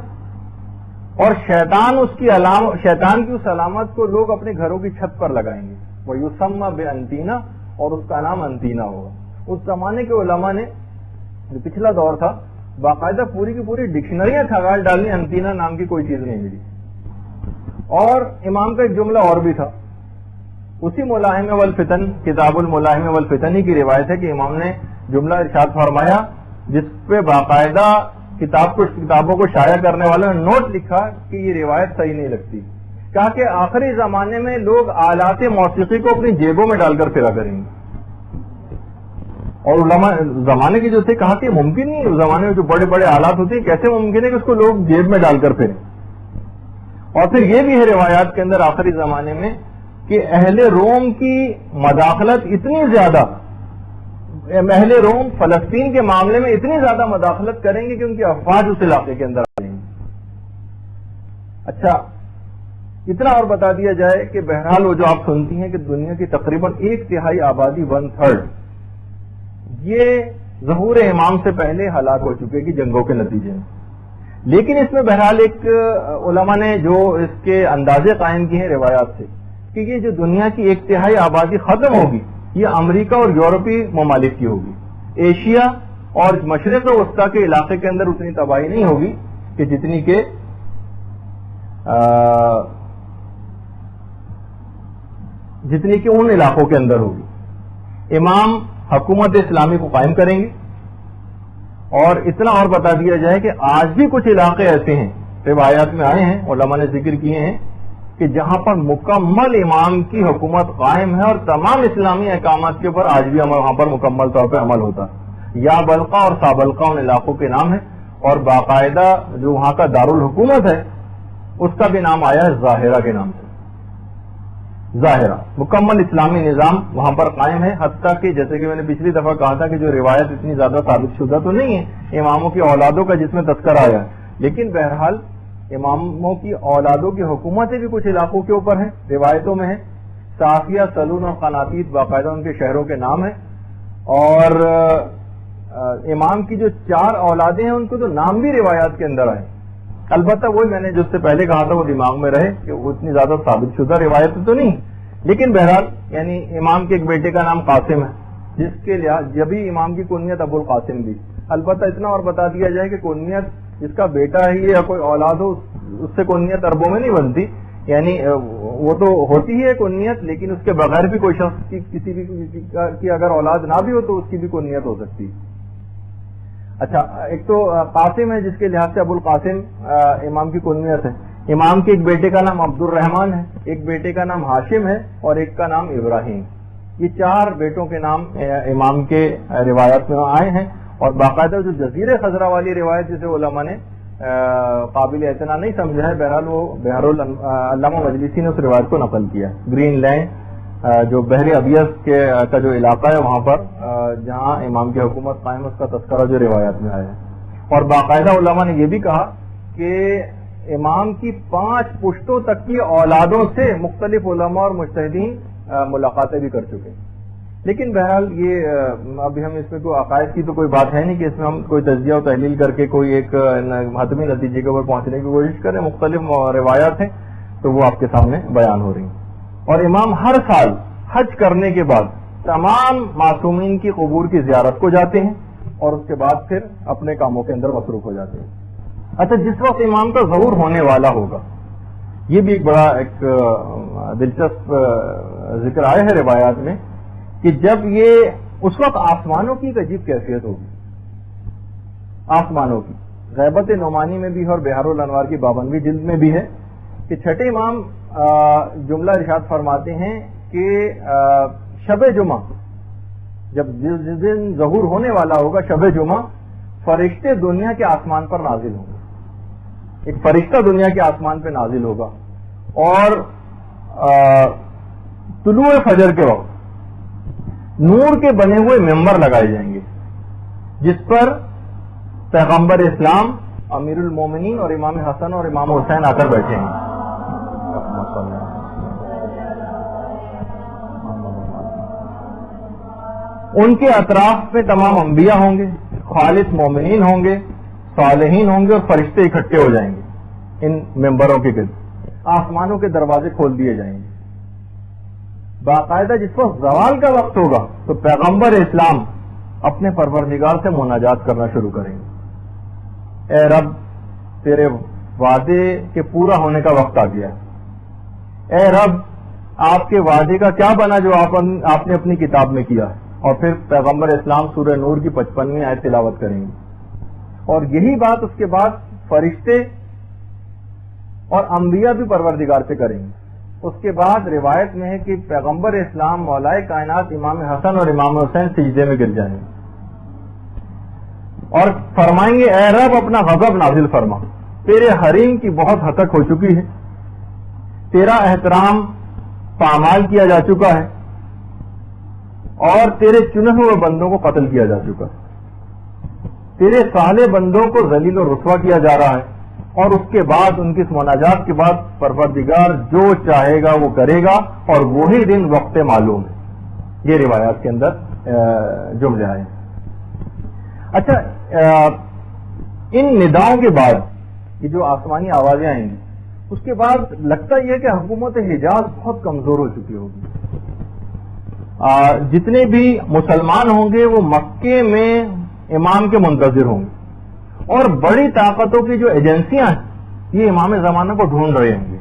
اور شیطان کی اس علامت کو لوگ اپنے گھروں کی چھت پر لگائیں گے. وَيُسَمَّى بِأَنْتِينَا, اور اس کا نام انتینا ہوگا. اس زمانے کے علماء نے, جو پچھلا دور تھا, باقاعدہ پوری کی پوری ڈکشنریاں کھگال ڈالنی, انتینا نام کی کوئی چیز نہیں ملی. اور امام کا ایک جملہ اور بھی تھا اسی ملاحم والفتن, کتاب الملاحم والفتن کی روایت ہے کہ امام نے جملہ ارشاد فرمایا جس پہ باقاعدہ کتابوں کو شائع کرنے والوں نے نوٹ لکھا کہ یہ روایت صحیح نہیں لگتی. کہا کہ آخری زمانے میں لوگ آلات موسیقی کو اپنی جیبوں میں ڈال کر پھرا کریں گے. اور علماء زمانے کے جو تھے کہا کہ ممکن نہیں, اس زمانے میں جو بڑے بڑے آلات ہوتے ہیں کیسے ممکن ہے کہ اس کو لوگ جیب میں ڈال کر پھریں. اور پھر یہ بھی ہے روایات کے اندر آخری زمانے میں کہ اہل روم کی مداخلت اتنی زیادہ, اہل روم فلسطین کے معاملے میں اتنی زیادہ مداخلت کریں گے کہ ان کی افواج اس علاقے کے اندر آ جائیں گی. اچھا اتنا اور بتا دیا جائے کہ بہرحال وہ جو آپ سنتی ہیں کہ دنیا کی تقریباً 1/3 آبادی 1/3 یہ ظہور امام سے پہلے ہلاک ہو چکے کی جنگوں کے نتیجے میں. لیکن اس میں بہرحال ایک علماء نے جو اس کے اندازے قائم کیے ہیں روایات سے کہ یہ جو دنیا کی 1/3 آبادی ختم ہوگی یہ امریکہ اور یورپی ممالک کی ہوگی. ایشیا اور مشرق وسطی کے علاقے کے اندر اتنی تباہی نہیں ہوگی کہ جتنی کہ ان علاقوں کے اندر ہوگی. امام حکومت اسلامی کو قائم کریں گے. اور اتنا اور بتا دیا جائے کہ آج بھی کچھ علاقے ایسے ہیں, روایات میں آئے ہیں, علماء نے ذکر کیے ہیں کہ جہاں پر مکمل امام کی حکومت قائم ہے اور تمام اسلامی احکامات کے اوپر آج بھی وہاں پر مکمل طور پہ عمل ہوتا ہے. یا بلقا اور سابلقا ان علاقوں کے نام ہے, اور باقاعدہ جو وہاں کا دارالحکومت ہے اس کا بھی نام آیا ہے ظاہرہ کے نام سے. ظاہرہ مکمل اسلامی نظام وہاں پر قائم ہے. حتیٰ کہ جیسے کہ میں نے پچھلی دفعہ کہا تھا کہ جو روایت اتنی زیادہ ثابت شدہ تو نہیں ہے اماموں کی اولادوں کا جس میں تذکرہ آیا ہے, لیکن بہرحال اماموں کی اولادوں کی حکومتیں بھی کچھ علاقوں کے اوپر ہیں, روایتوں میں ہیں. صافیہ, سلون اور قناطیت باقاعدہ ان کے شہروں کے نام ہیں. اور امام کی جو 4 اولادیں ہیں ان کو تو نام بھی روایات کے اندر آئے. البتہ وہی میں نے جس سے پہلے کہا تھا وہ دماغ میں رہے کہ وہ اتنی زیادہ ثابت شدہ روایت تو نہیں, لیکن بہرحال یعنی امام کے ایک بیٹے کا نام قاسم ہے جس کے لحاظ جبھی امام کی کنیت ابو القاسم بھی. البتہ اتنا اور بتا دیا جائے کہ کنیت جس کا بیٹا ہی یا کوئی اولاد ہو اس سے کنیت اربوں میں نہیں بنتی, یعنی وہ تو ہوتی ہی ہے کنیت, لیکن اس کے بغیر بھی کوئی شخص کی کسی بھی کی اگر اولاد نہ بھی ہو تو اس کی بھی کنیت ہو سکتی ہے. اچھا ایک تو قاسم ہے جس کے لحاظ سے ابو القاسم امام کی کنیت ہے. امام کے ایک بیٹے کا نام عبد الرحمان ہے, ایک بیٹے کا نام ہاشم ہے اور ایک کا نام ابراہیم. یہ 4 بیٹوں کے نام امام کے روایات میں آئے ہیں. اور باقاعدہ جو جزیرے خضرا والی روایت جسے علماء نے قابل اعتنا نہیں سمجھا ہے, بہرحال وہ علامہ مجلسی نے اس روایت کو نقل کیا. گرین لینڈ جو بحر ابیض کا جو علاقہ ہے وہاں پر جہاں امام کی حکومت قائم اس کا تذکرہ جو روایات میں آیا ہے. اور باقاعدہ علماء نے یہ بھی کہا کہ امام کی 5 پشتوں تک کی اولادوں سے مختلف علماء اور مجتہدین ملاقاتیں بھی کر چکے. لیکن بہرحال یہ ابھی ہم اس میں کوئی عقائد کی تو کوئی بات ہے نہیں کہ اس میں ہم کوئی تجزیہ و تحلیل کر کے کوئی ایک حتمی نتیجے کے اوپر پہنچنے کی کوشش کریں. مختلف روایات ہیں تو وہ آپ کے سامنے بیان ہو رہی ہیں. اور امام ہر سال حج کرنے کے بعد تمام معصومین کی قبور کی زیارت کو جاتے ہیں اور اس کے بعد پھر اپنے کاموں کے اندر مصروف ہو جاتے ہیں. اچھا جس وقت امام کا ظہور ہونے والا ہوگا, یہ بھی ایک بڑا ایک دلچسپ ذکر آیا ہے روایات میں کہ جب یہ اس وقت آسمانوں کی ایک عجیب کیفیت ہوگی، آسمانوں کی. غیبت نعمانی میں بھی اور بہار الانوار کی 52ویں جلد میں بھی ہے کہ چھٹے امام جملہ ارشاد فرماتے ہیں کہ شب جمعہ جب جس دن ظہور ہونے والا ہوگا شب جمعہ، فرشتے دنیا کے آسمان پر نازل ہوں گے. ایک فرشتہ دنیا کے آسمان پہ نازل ہوگا اور طلوع فجر کے وقت نور کے بنے ہوئے ممبر لگائے جائیں گے جس پر پیغمبر اسلام، امیر المومنین اور امام حسن اور امام حسین آ کر بیٹھے ہیں. ان کے اطراف میں تمام انبیاء ہوں گے، خالص مومنین ہوں گے، صالحین ہوں گے اور فرشتے اکٹھے ہو جائیں گے ان ممبروں کے گرد. آسمانوں کے دروازے کھول دیے جائیں گے. باقاعدہ جس وقت زوال کا وقت ہوگا تو پیغمبر اسلام اپنے پروردگار سے مناجات کرنا شروع کریں گے. اے رب، تیرے وعدے کے پورا ہونے کا وقت آ گیا. اے رب، آپ کے وعدے کا کیا بنا جو آپ نے اپنی کتاب میں کیا ہے. اور پھر پیغمبر اسلام سورہ نور کی 55ویں آیت تلاوت کریں گے. اور یہی بات اس کے بعد فرشتے اور انبیاء بھی پروردگار سے کریں گے. اس کے بعد روایت میں ہے کہ پیغمبر اسلام مولائے کائنات امام حسن اور امام حسین سجدے میں گر جائیں گے اور فرمائیں گے اے رب اپنا غضب نازل فرما، تیرے حریم کی بہت ہتک ہو چکی ہے، تیرا احترام پامال کیا جا چکا ہے اور تیرے چنے ہوئے بندوں کو قتل کیا جا چکا ہے، تیرے صالح بندوں کو ذلیل و رسوا کیا جا رہا ہے. اور اس کے بعد ان کی اس مناجات کے بعد پروردگار جو چاہے گا وہ کرے گا اور وہی دن وقت معلوم ہے. یہ روایات کے اندر جملے آئے. اچھا، ان نداؤں کے بعد یہ جو آسمانی آوازیں آئیں گی اس کے بعد لگتا یہ کہ حکومت حجاز بہت کمزور ہو چکی ہوگی. جتنے بھی مسلمان ہوں گے وہ مکے میں امام کے منتظر ہوں گے اور بڑی طاقتوں کی جو ایجنسیاں ہیں یہ امام زمانہ کو ڈھونڈ رہے ہوں گے.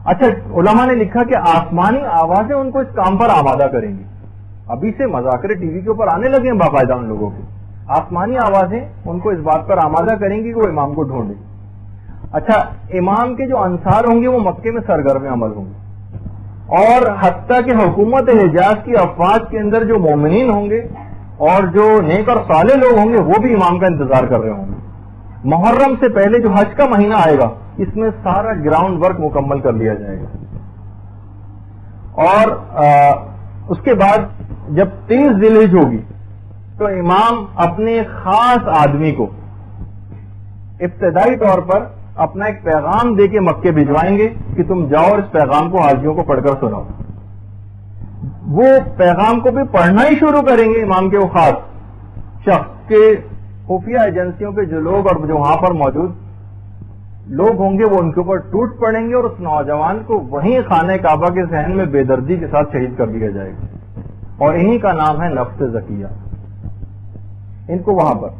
اچھا، علماء نے لکھا کہ آسمانی آوازیں ان کو اس کام پر آمادہ کریں گی. ابھی سے مذاکرے ٹی وی کے اوپر آنے لگے ہیں باقاعدہ ان لوگوں کے. آسمانی آوازیں ان کو اس بات پر آمادہ کریں گی کہ وہ امام کو ڈھونڈیں. اچھا، امام کے جو انصار ہوں گے وہ مکے میں سرگرم عمل ہوں گے اور حتیٰ کہ حکومت حجاز کی افواج کے اندر جو مومنین ہوں گے اور جو نیک اور صالح لوگ ہوں گے وہ بھی امام کا انتظار کر رہے ہوں گے. محرم سے پہلے جو حج کا مہینہ آئے گا اس میں سارا گراؤنڈ ورک مکمل کر لیا جائے گا. اور اس کے بعد جب 30 ذی الحجہ ہوگی تو امام اپنے خاص آدمی کو ابتدائی طور پر اپنا ایک پیغام دے کے مکے بھجوائیں گے کہ تم جاؤ اور اس پیغام کو حاجیوں کو پڑھ کر سناؤ. وہ پیغام کو بھی پڑھنا ہی شروع کریں گے امام کے وہ خاص شخص کے خفیہ ایجنسیوں کے جو لوگ اور جو وہاں پر موجود لوگ ہوں گے وہ ان کے اوپر ٹوٹ پڑیں گے اور اس نوجوان کو وہیں خانہ کعبہ کے صحن میں بے دردی کے ساتھ شہید کر دیا جائے گا. اور انہی کا نام ہے نفس زکیہ. ان کو وہاں پر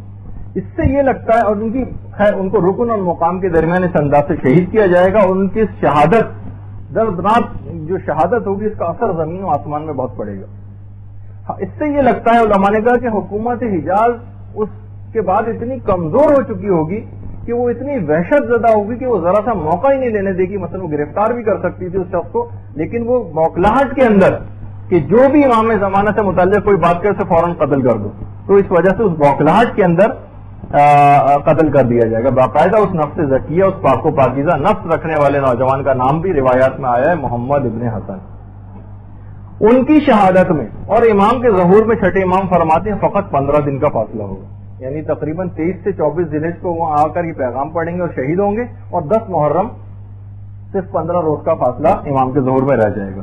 اس سے یہ لگتا ہے اور ان کی خیر ان کو رکن اور مقام کے درمیان اس انداز سے شہید کیا جائے گا اور ان کی شہادت دردناک جو شہادت ہوگی اس کا اثر زمین و آسمان میں بہت پڑے گا. اس سے یہ لگتا ہے علماء نے کہا کہ حکومت حجاز اس کے بعد اتنی کمزور ہو چکی ہوگی کہ وہ اتنی وحشت زدہ ہوگی کہ وہ ذرا سا موقع ہی نہیں لینے دے گی. مثلا وہ گرفتار بھی کر سکتی تھی اس شخص کو لیکن وہ موکلاہٹ کے اندر کہ جو بھی امام زمانہ سے متعلق کوئی بات کرے اسے فوراً قتل کر دو. تو اس وجہ سے اس موکلاہٹ کے اندر قتل کر دیا جائے گا. باقاعدہ اس نفس زکیہ اس پاک و پاکیزہ نفس رکھنے والے نوجوان کا نام بھی روایات میں آیا ہے محمد ابن حسن. ان کی شہادت میں اور امام کے ظہور میں چھٹے امام فرماتے ہیں فقط 15 دن کا فاصلہ ہوگا. یعنی تقریباً 23 سے 24 ذی الحجہ کو وہاں آ کر یہ پیغام پڑھیں گے اور شہید ہوں گے اور 10 محرم صرف 15 روز کا فاصلہ امام کے ظہور میں رہ جائے گا.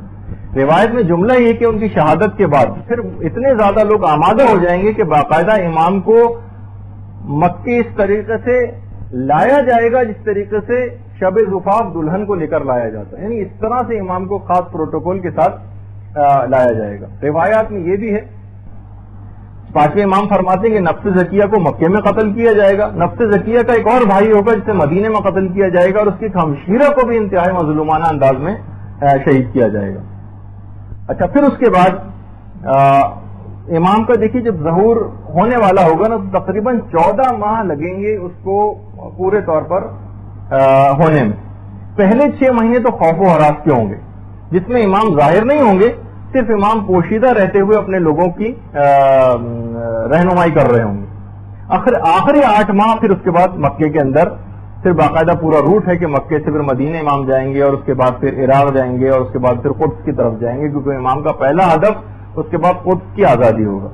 روایت میں جملہ یہ کہ ان کی شہادت کے بعد پھر اتنے زیادہ لوگ آمادہ ہو جائیں گے کہ باقاعدہ امام کو مکے اس طریقے سے لایا جائے گا جس طریقے سے شب زفاف دلہن کو لے کر لایا جاتا ہے. یعنی اس طرح سے امام کو خاص پروٹوکول کے ساتھ لایا جائے گا. روایات میں یہ بھی ہے. پانچویں امام فرماتے ہیں کہ نفس زکیہ کو مکے میں قتل کیا جائے گا. نفس زکیہ کا ایک اور بھائی ہوگا جسے مدینے میں قتل کیا جائے گا اور اس کی ہمشیرہ کو بھی انتہائی مظلومانہ انداز میں شہید کیا جائے گا. اچھا پھر اس کے بعد امام کا دیکھیے جب ظہور ہونے والا ہوگا نا تو تقریباً 14 ماہ لگیں گے اس کو پورے طور پر ہونے میں. پہلے 6 مہینے تو خوف و ہراس کے ہوں گے جس میں امام ظاہر نہیں ہوں گے, صرف امام پوشیدہ رہتے ہوئے اپنے لوگوں کی رہنمائی کر رہے ہوں گے. آخری 8 ماہ پھر اس کے بعد مکے کے اندر پھر باقاعدہ پورا روٹ ہے کہ مکے سے پھر مدینہ امام جائیں گے اور اس کے بعد پھر عراق جائیں گے اور اس کے بعد پھر قدس کی طرف جائیں گے, کیونکہ امام کا پہلا ہدف اس کے بعد قدس کی آزادی ہوگا.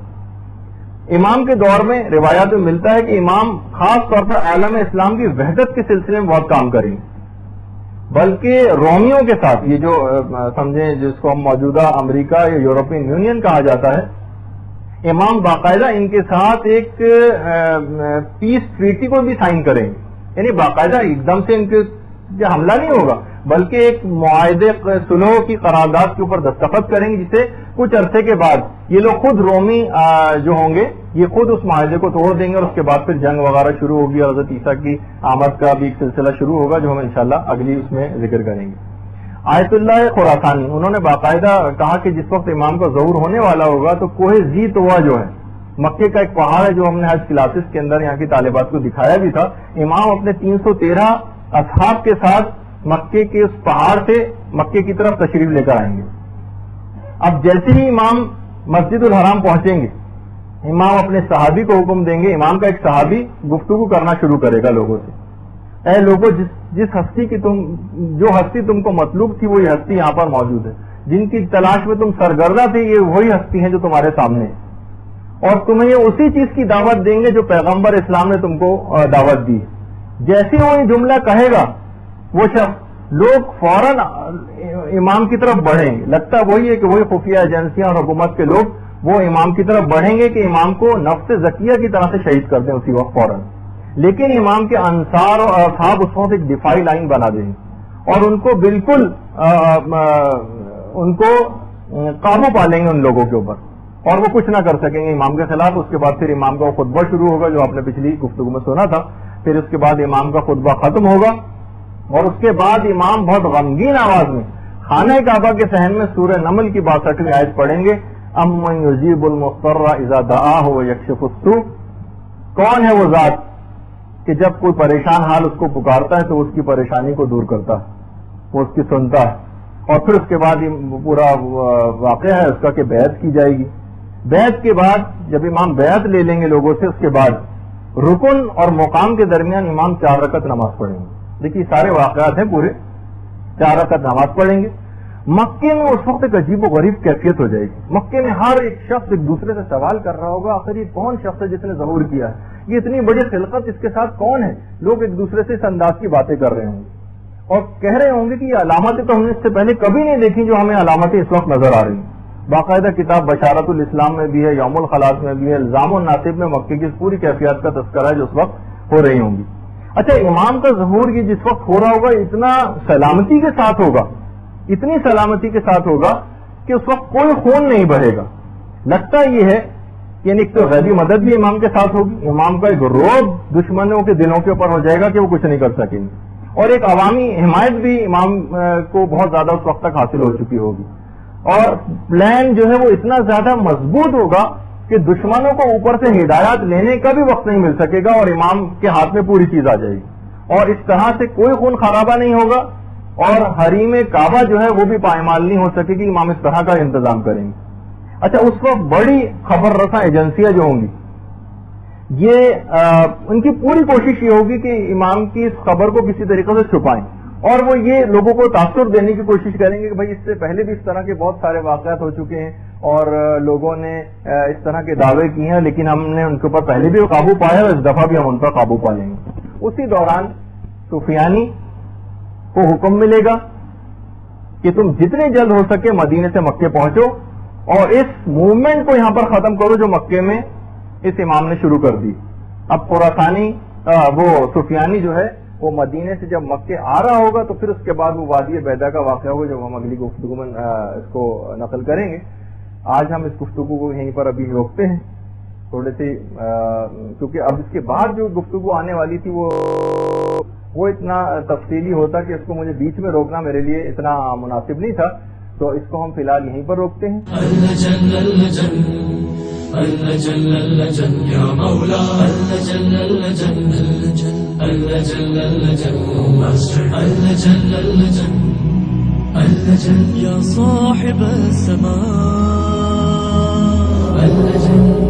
امام کے دور میں روایات میں ملتا ہے کہ امام خاص طور پر عالم اسلام کی وحدت کے سلسلے میں بہت کام کریں گے, بلکہ رومیوں کے ساتھ, یہ جو سمجھیں جس کو ہم موجودہ امریکہ یا یورپین یونین کہا جاتا ہے, امام باقاعدہ ان کے ساتھ ایک پیس ٹریٹی کو بھی سائن کریں گے. یعنی باقاعدہ ایک دم سے ان کے حملہ نہیں ہوگا, بلکہ ایک معاہدے صلح کی قرارداد کے اوپر دستخط کریں گے, جسے کچھ عرصے کے بعد یہ لوگ خود رومی جو ہوں گے یہ خود اس معاہدے کو توڑ دیں گے اور اس کے بعد پھر جنگ وغیرہ شروع ہوگی اور حضرت عیسیٰ کی آمد کا بھی ایک سلسلہ شروع ہوگا جو ہم انشاءاللہ اگلی اس میں ذکر کریں گے. آیت اللہ خراسانی انہوں نے باقاعدہ کہا کہ جس وقت امام کا ظہور ہونے والا ہوگا تو کوہ ذی طویٰ جو ہے مکے کا ایک پہاڑ ہے, جو ہم نے آج کلاسز کے اندر یہاں کی طالبات کو دکھایا بھی تھا, امام اپنے 313 اصحاب کے ساتھ مکے کے اس پہاڑ سے مکے کی طرف تشریف لے کر آئیں گے. اب جیسے ہی امام مسجد الحرام پہنچیں گے, امام اپنے صحابی کو حکم دیں گے. امام کا ایک صحابی گفتگو کرنا شروع کرے گا لوگوں سے, اے لوگوں جس ہستی کی جو ہستی تم کو مطلوب تھی وہی ہستی یہاں پر موجود ہے, جن کی تلاش میں تم سرگردہ تھے یہ وہی ہستی ہیں جو تمہارے سامنے ہے, اور تمہیں یہ اسی چیز کی دعوت دیں گے جو پیغمبر اسلام نے تم کو دعوت دی. جیسے وہ یہ جملہ کہے گا وہ شخص لوگ فوراً امام کی طرف بڑھیں گے. لگتا وہی ہے کہ وہی خفیہ ایجنسیاں اور حکومت کے لوگ وہ امام کی طرف بڑھیں گے کہ امام کو نفس زکیہ کی طرح سے شہید کر دیں اسی وقت فوراً. لیکن امام کے انصار اور اصحاب اس وقت ایک دفاعی لائن بنا دیں گے اور ان کو بالکل ان کو قابو پا لیں گے ان لوگوں کے اوپر, اور وہ کچھ نہ کر سکیں گے امام کے خلاف. اس کے بعد پھر امام کا خطبہ شروع ہوگا جو آپ نے پچھلی گفتگو میں سنا تھا. پھر اس کے بعد امام کا خطبہ ختم ہوگا اور اس کے بعد امام بہت غمگین آواز میں خانہ کعبہ کے صحن میں سورہ نمل کی 62ویں آیت پڑھیں گے, امن یجیب المضطر اذا دعاہ ویکشف السوء. کون ہے وہ ذات کہ جب کوئی پریشان حال اس کو پکارتا ہے تو اس کی پریشانی کو دور کرتا ہے, وہ اس کی سنتا ہے. اور پھر اس کے بعد پورا واقعہ ہے اس کا کہ بیعت کی جائے گی. بیعت کے بعد جب امام بیعت لے لیں گے لوگوں سے, اس کے بعد رکن اور مقام کے درمیان امام 4 رکعت نماز پڑھیں گے. دیکھیے سارے واقعات ہیں پورے, 4 رکعت نماز پڑھیں گے. مکے میں اس وقت ایک عجیب و غریب کیفیت ہو جائے گی. مکے میں ہر ایک شخص ایک دوسرے سے سوال کر رہا ہوگا آخر یہ کون شخص ہے جس نے ظہور کیا ہے, یہ اتنی بڑی خلقت اس کے ساتھ کون ہے. لوگ ایک دوسرے سے اس انداز کی باتیں کر رہے ہوں گے اور کہہ رہے ہوں گے کہ یہ علامتیں تو ہم نے اس سے پہلے کبھی نہیں دیکھی جو ہمیں علامتیں اس وقت نظر آ رہی ہیں. باقاعدہ کتاب بشارت الاسلام میں بھی ہے, یوم الخلاص میں بھی ہے, الزام الناصب میں مکے کی پوری کیفیات کا تذکرہ ہے جو اس وقت ہو رہی ہوں گی. اچھا امام کا ظہور یہ جس وقت ہو رہا ہوگا اتنا سلامتی کے ساتھ ہوگا, اتنی سلامتی کے ساتھ ہوگا کہ اس وقت کوئی خون نہیں بہے گا. لگتا یہ ہے کہ یعنی ایک تو غیبی مدد بھی امام کے ساتھ ہوگی, امام کا ایک رعب دشمنوں کے دلوں کے اوپر ہو جائے گا کہ وہ کچھ نہیں کر سکیں گے, اور ایک عوامی حمایت بھی امام کو بہت زیادہ اس وقت تک حاصل ہو چکی ہوگی. اور پلان جو ہے وہ اتنا زیادہ مضبوط ہوگا کہ دشمنوں کو اوپر سے ہدایات لینے کا بھی وقت نہیں مل سکے گا اور امام کے ہاتھ میں پوری چیز آ جائے گی, اور اس طرح سے کوئی خون خرابہ نہیں ہوگا اور حریم کعبہ جو ہے وہ بھی پائمال نہیں ہو سکے گی. امام اس طرح کا انتظام کریں گے. اچھا اس وقت بڑی خبر رساں ایجنسیاں جو ہوں گی یہ ان کی پوری کوشش یہ ہوگی کہ امام کی اس خبر کو کسی طریقے سے چھپائیں, اور وہ یہ لوگوں کو تاثر دینے کی کوشش کریں گے کہ بھائی اس سے پہلے بھی اس طرح کے بہت سارے واقعات ہو چکے ہیں اور لوگوں نے اس طرح کے دعوے کیے ہیں, لیکن ہم نے ان کے اوپر پہلے بھی قابو پایا اور اس دفعہ بھی ہم ان پر قابو پا لیں گے. اسی دوران سفیانی کو حکم ملے گا کہ تم جتنے جلد ہو سکے مدینے سے مکے پہنچو اور اس موومنٹ کو یہاں پر ختم کرو جو مکے میں اس امام نے شروع کر دی. اب خراسانی وہ سفیانی جو ہے وہ مدینے سے جب مکے آ رہا ہوگا تو پھر اس کے بعد وہ وادی بیدا کا واقعہ ہوگا جب ہم اگلی گفتگو میں اس کو نقل کریں گے. آج ہم اس گفتگو کو یہیں پر ابھی روکتے ہیں تھوڑے سے, کیونکہ اب اس کے بعد جو گفتگو آنے والی تھی وہ اتنا تفصیلی ہوتا کہ اس کو مجھے بیچ میں روکنا میرے لیے اتنا مناسب نہیں تھا. تو اس کو ہم فی الحال یہیں پر روکتے ہیں. اللجن اللجن اللجن اللجن یا مولا اللجن اللجن اللجن اللجن اللجن اللجن اللجن یا صاحب السماء اللجن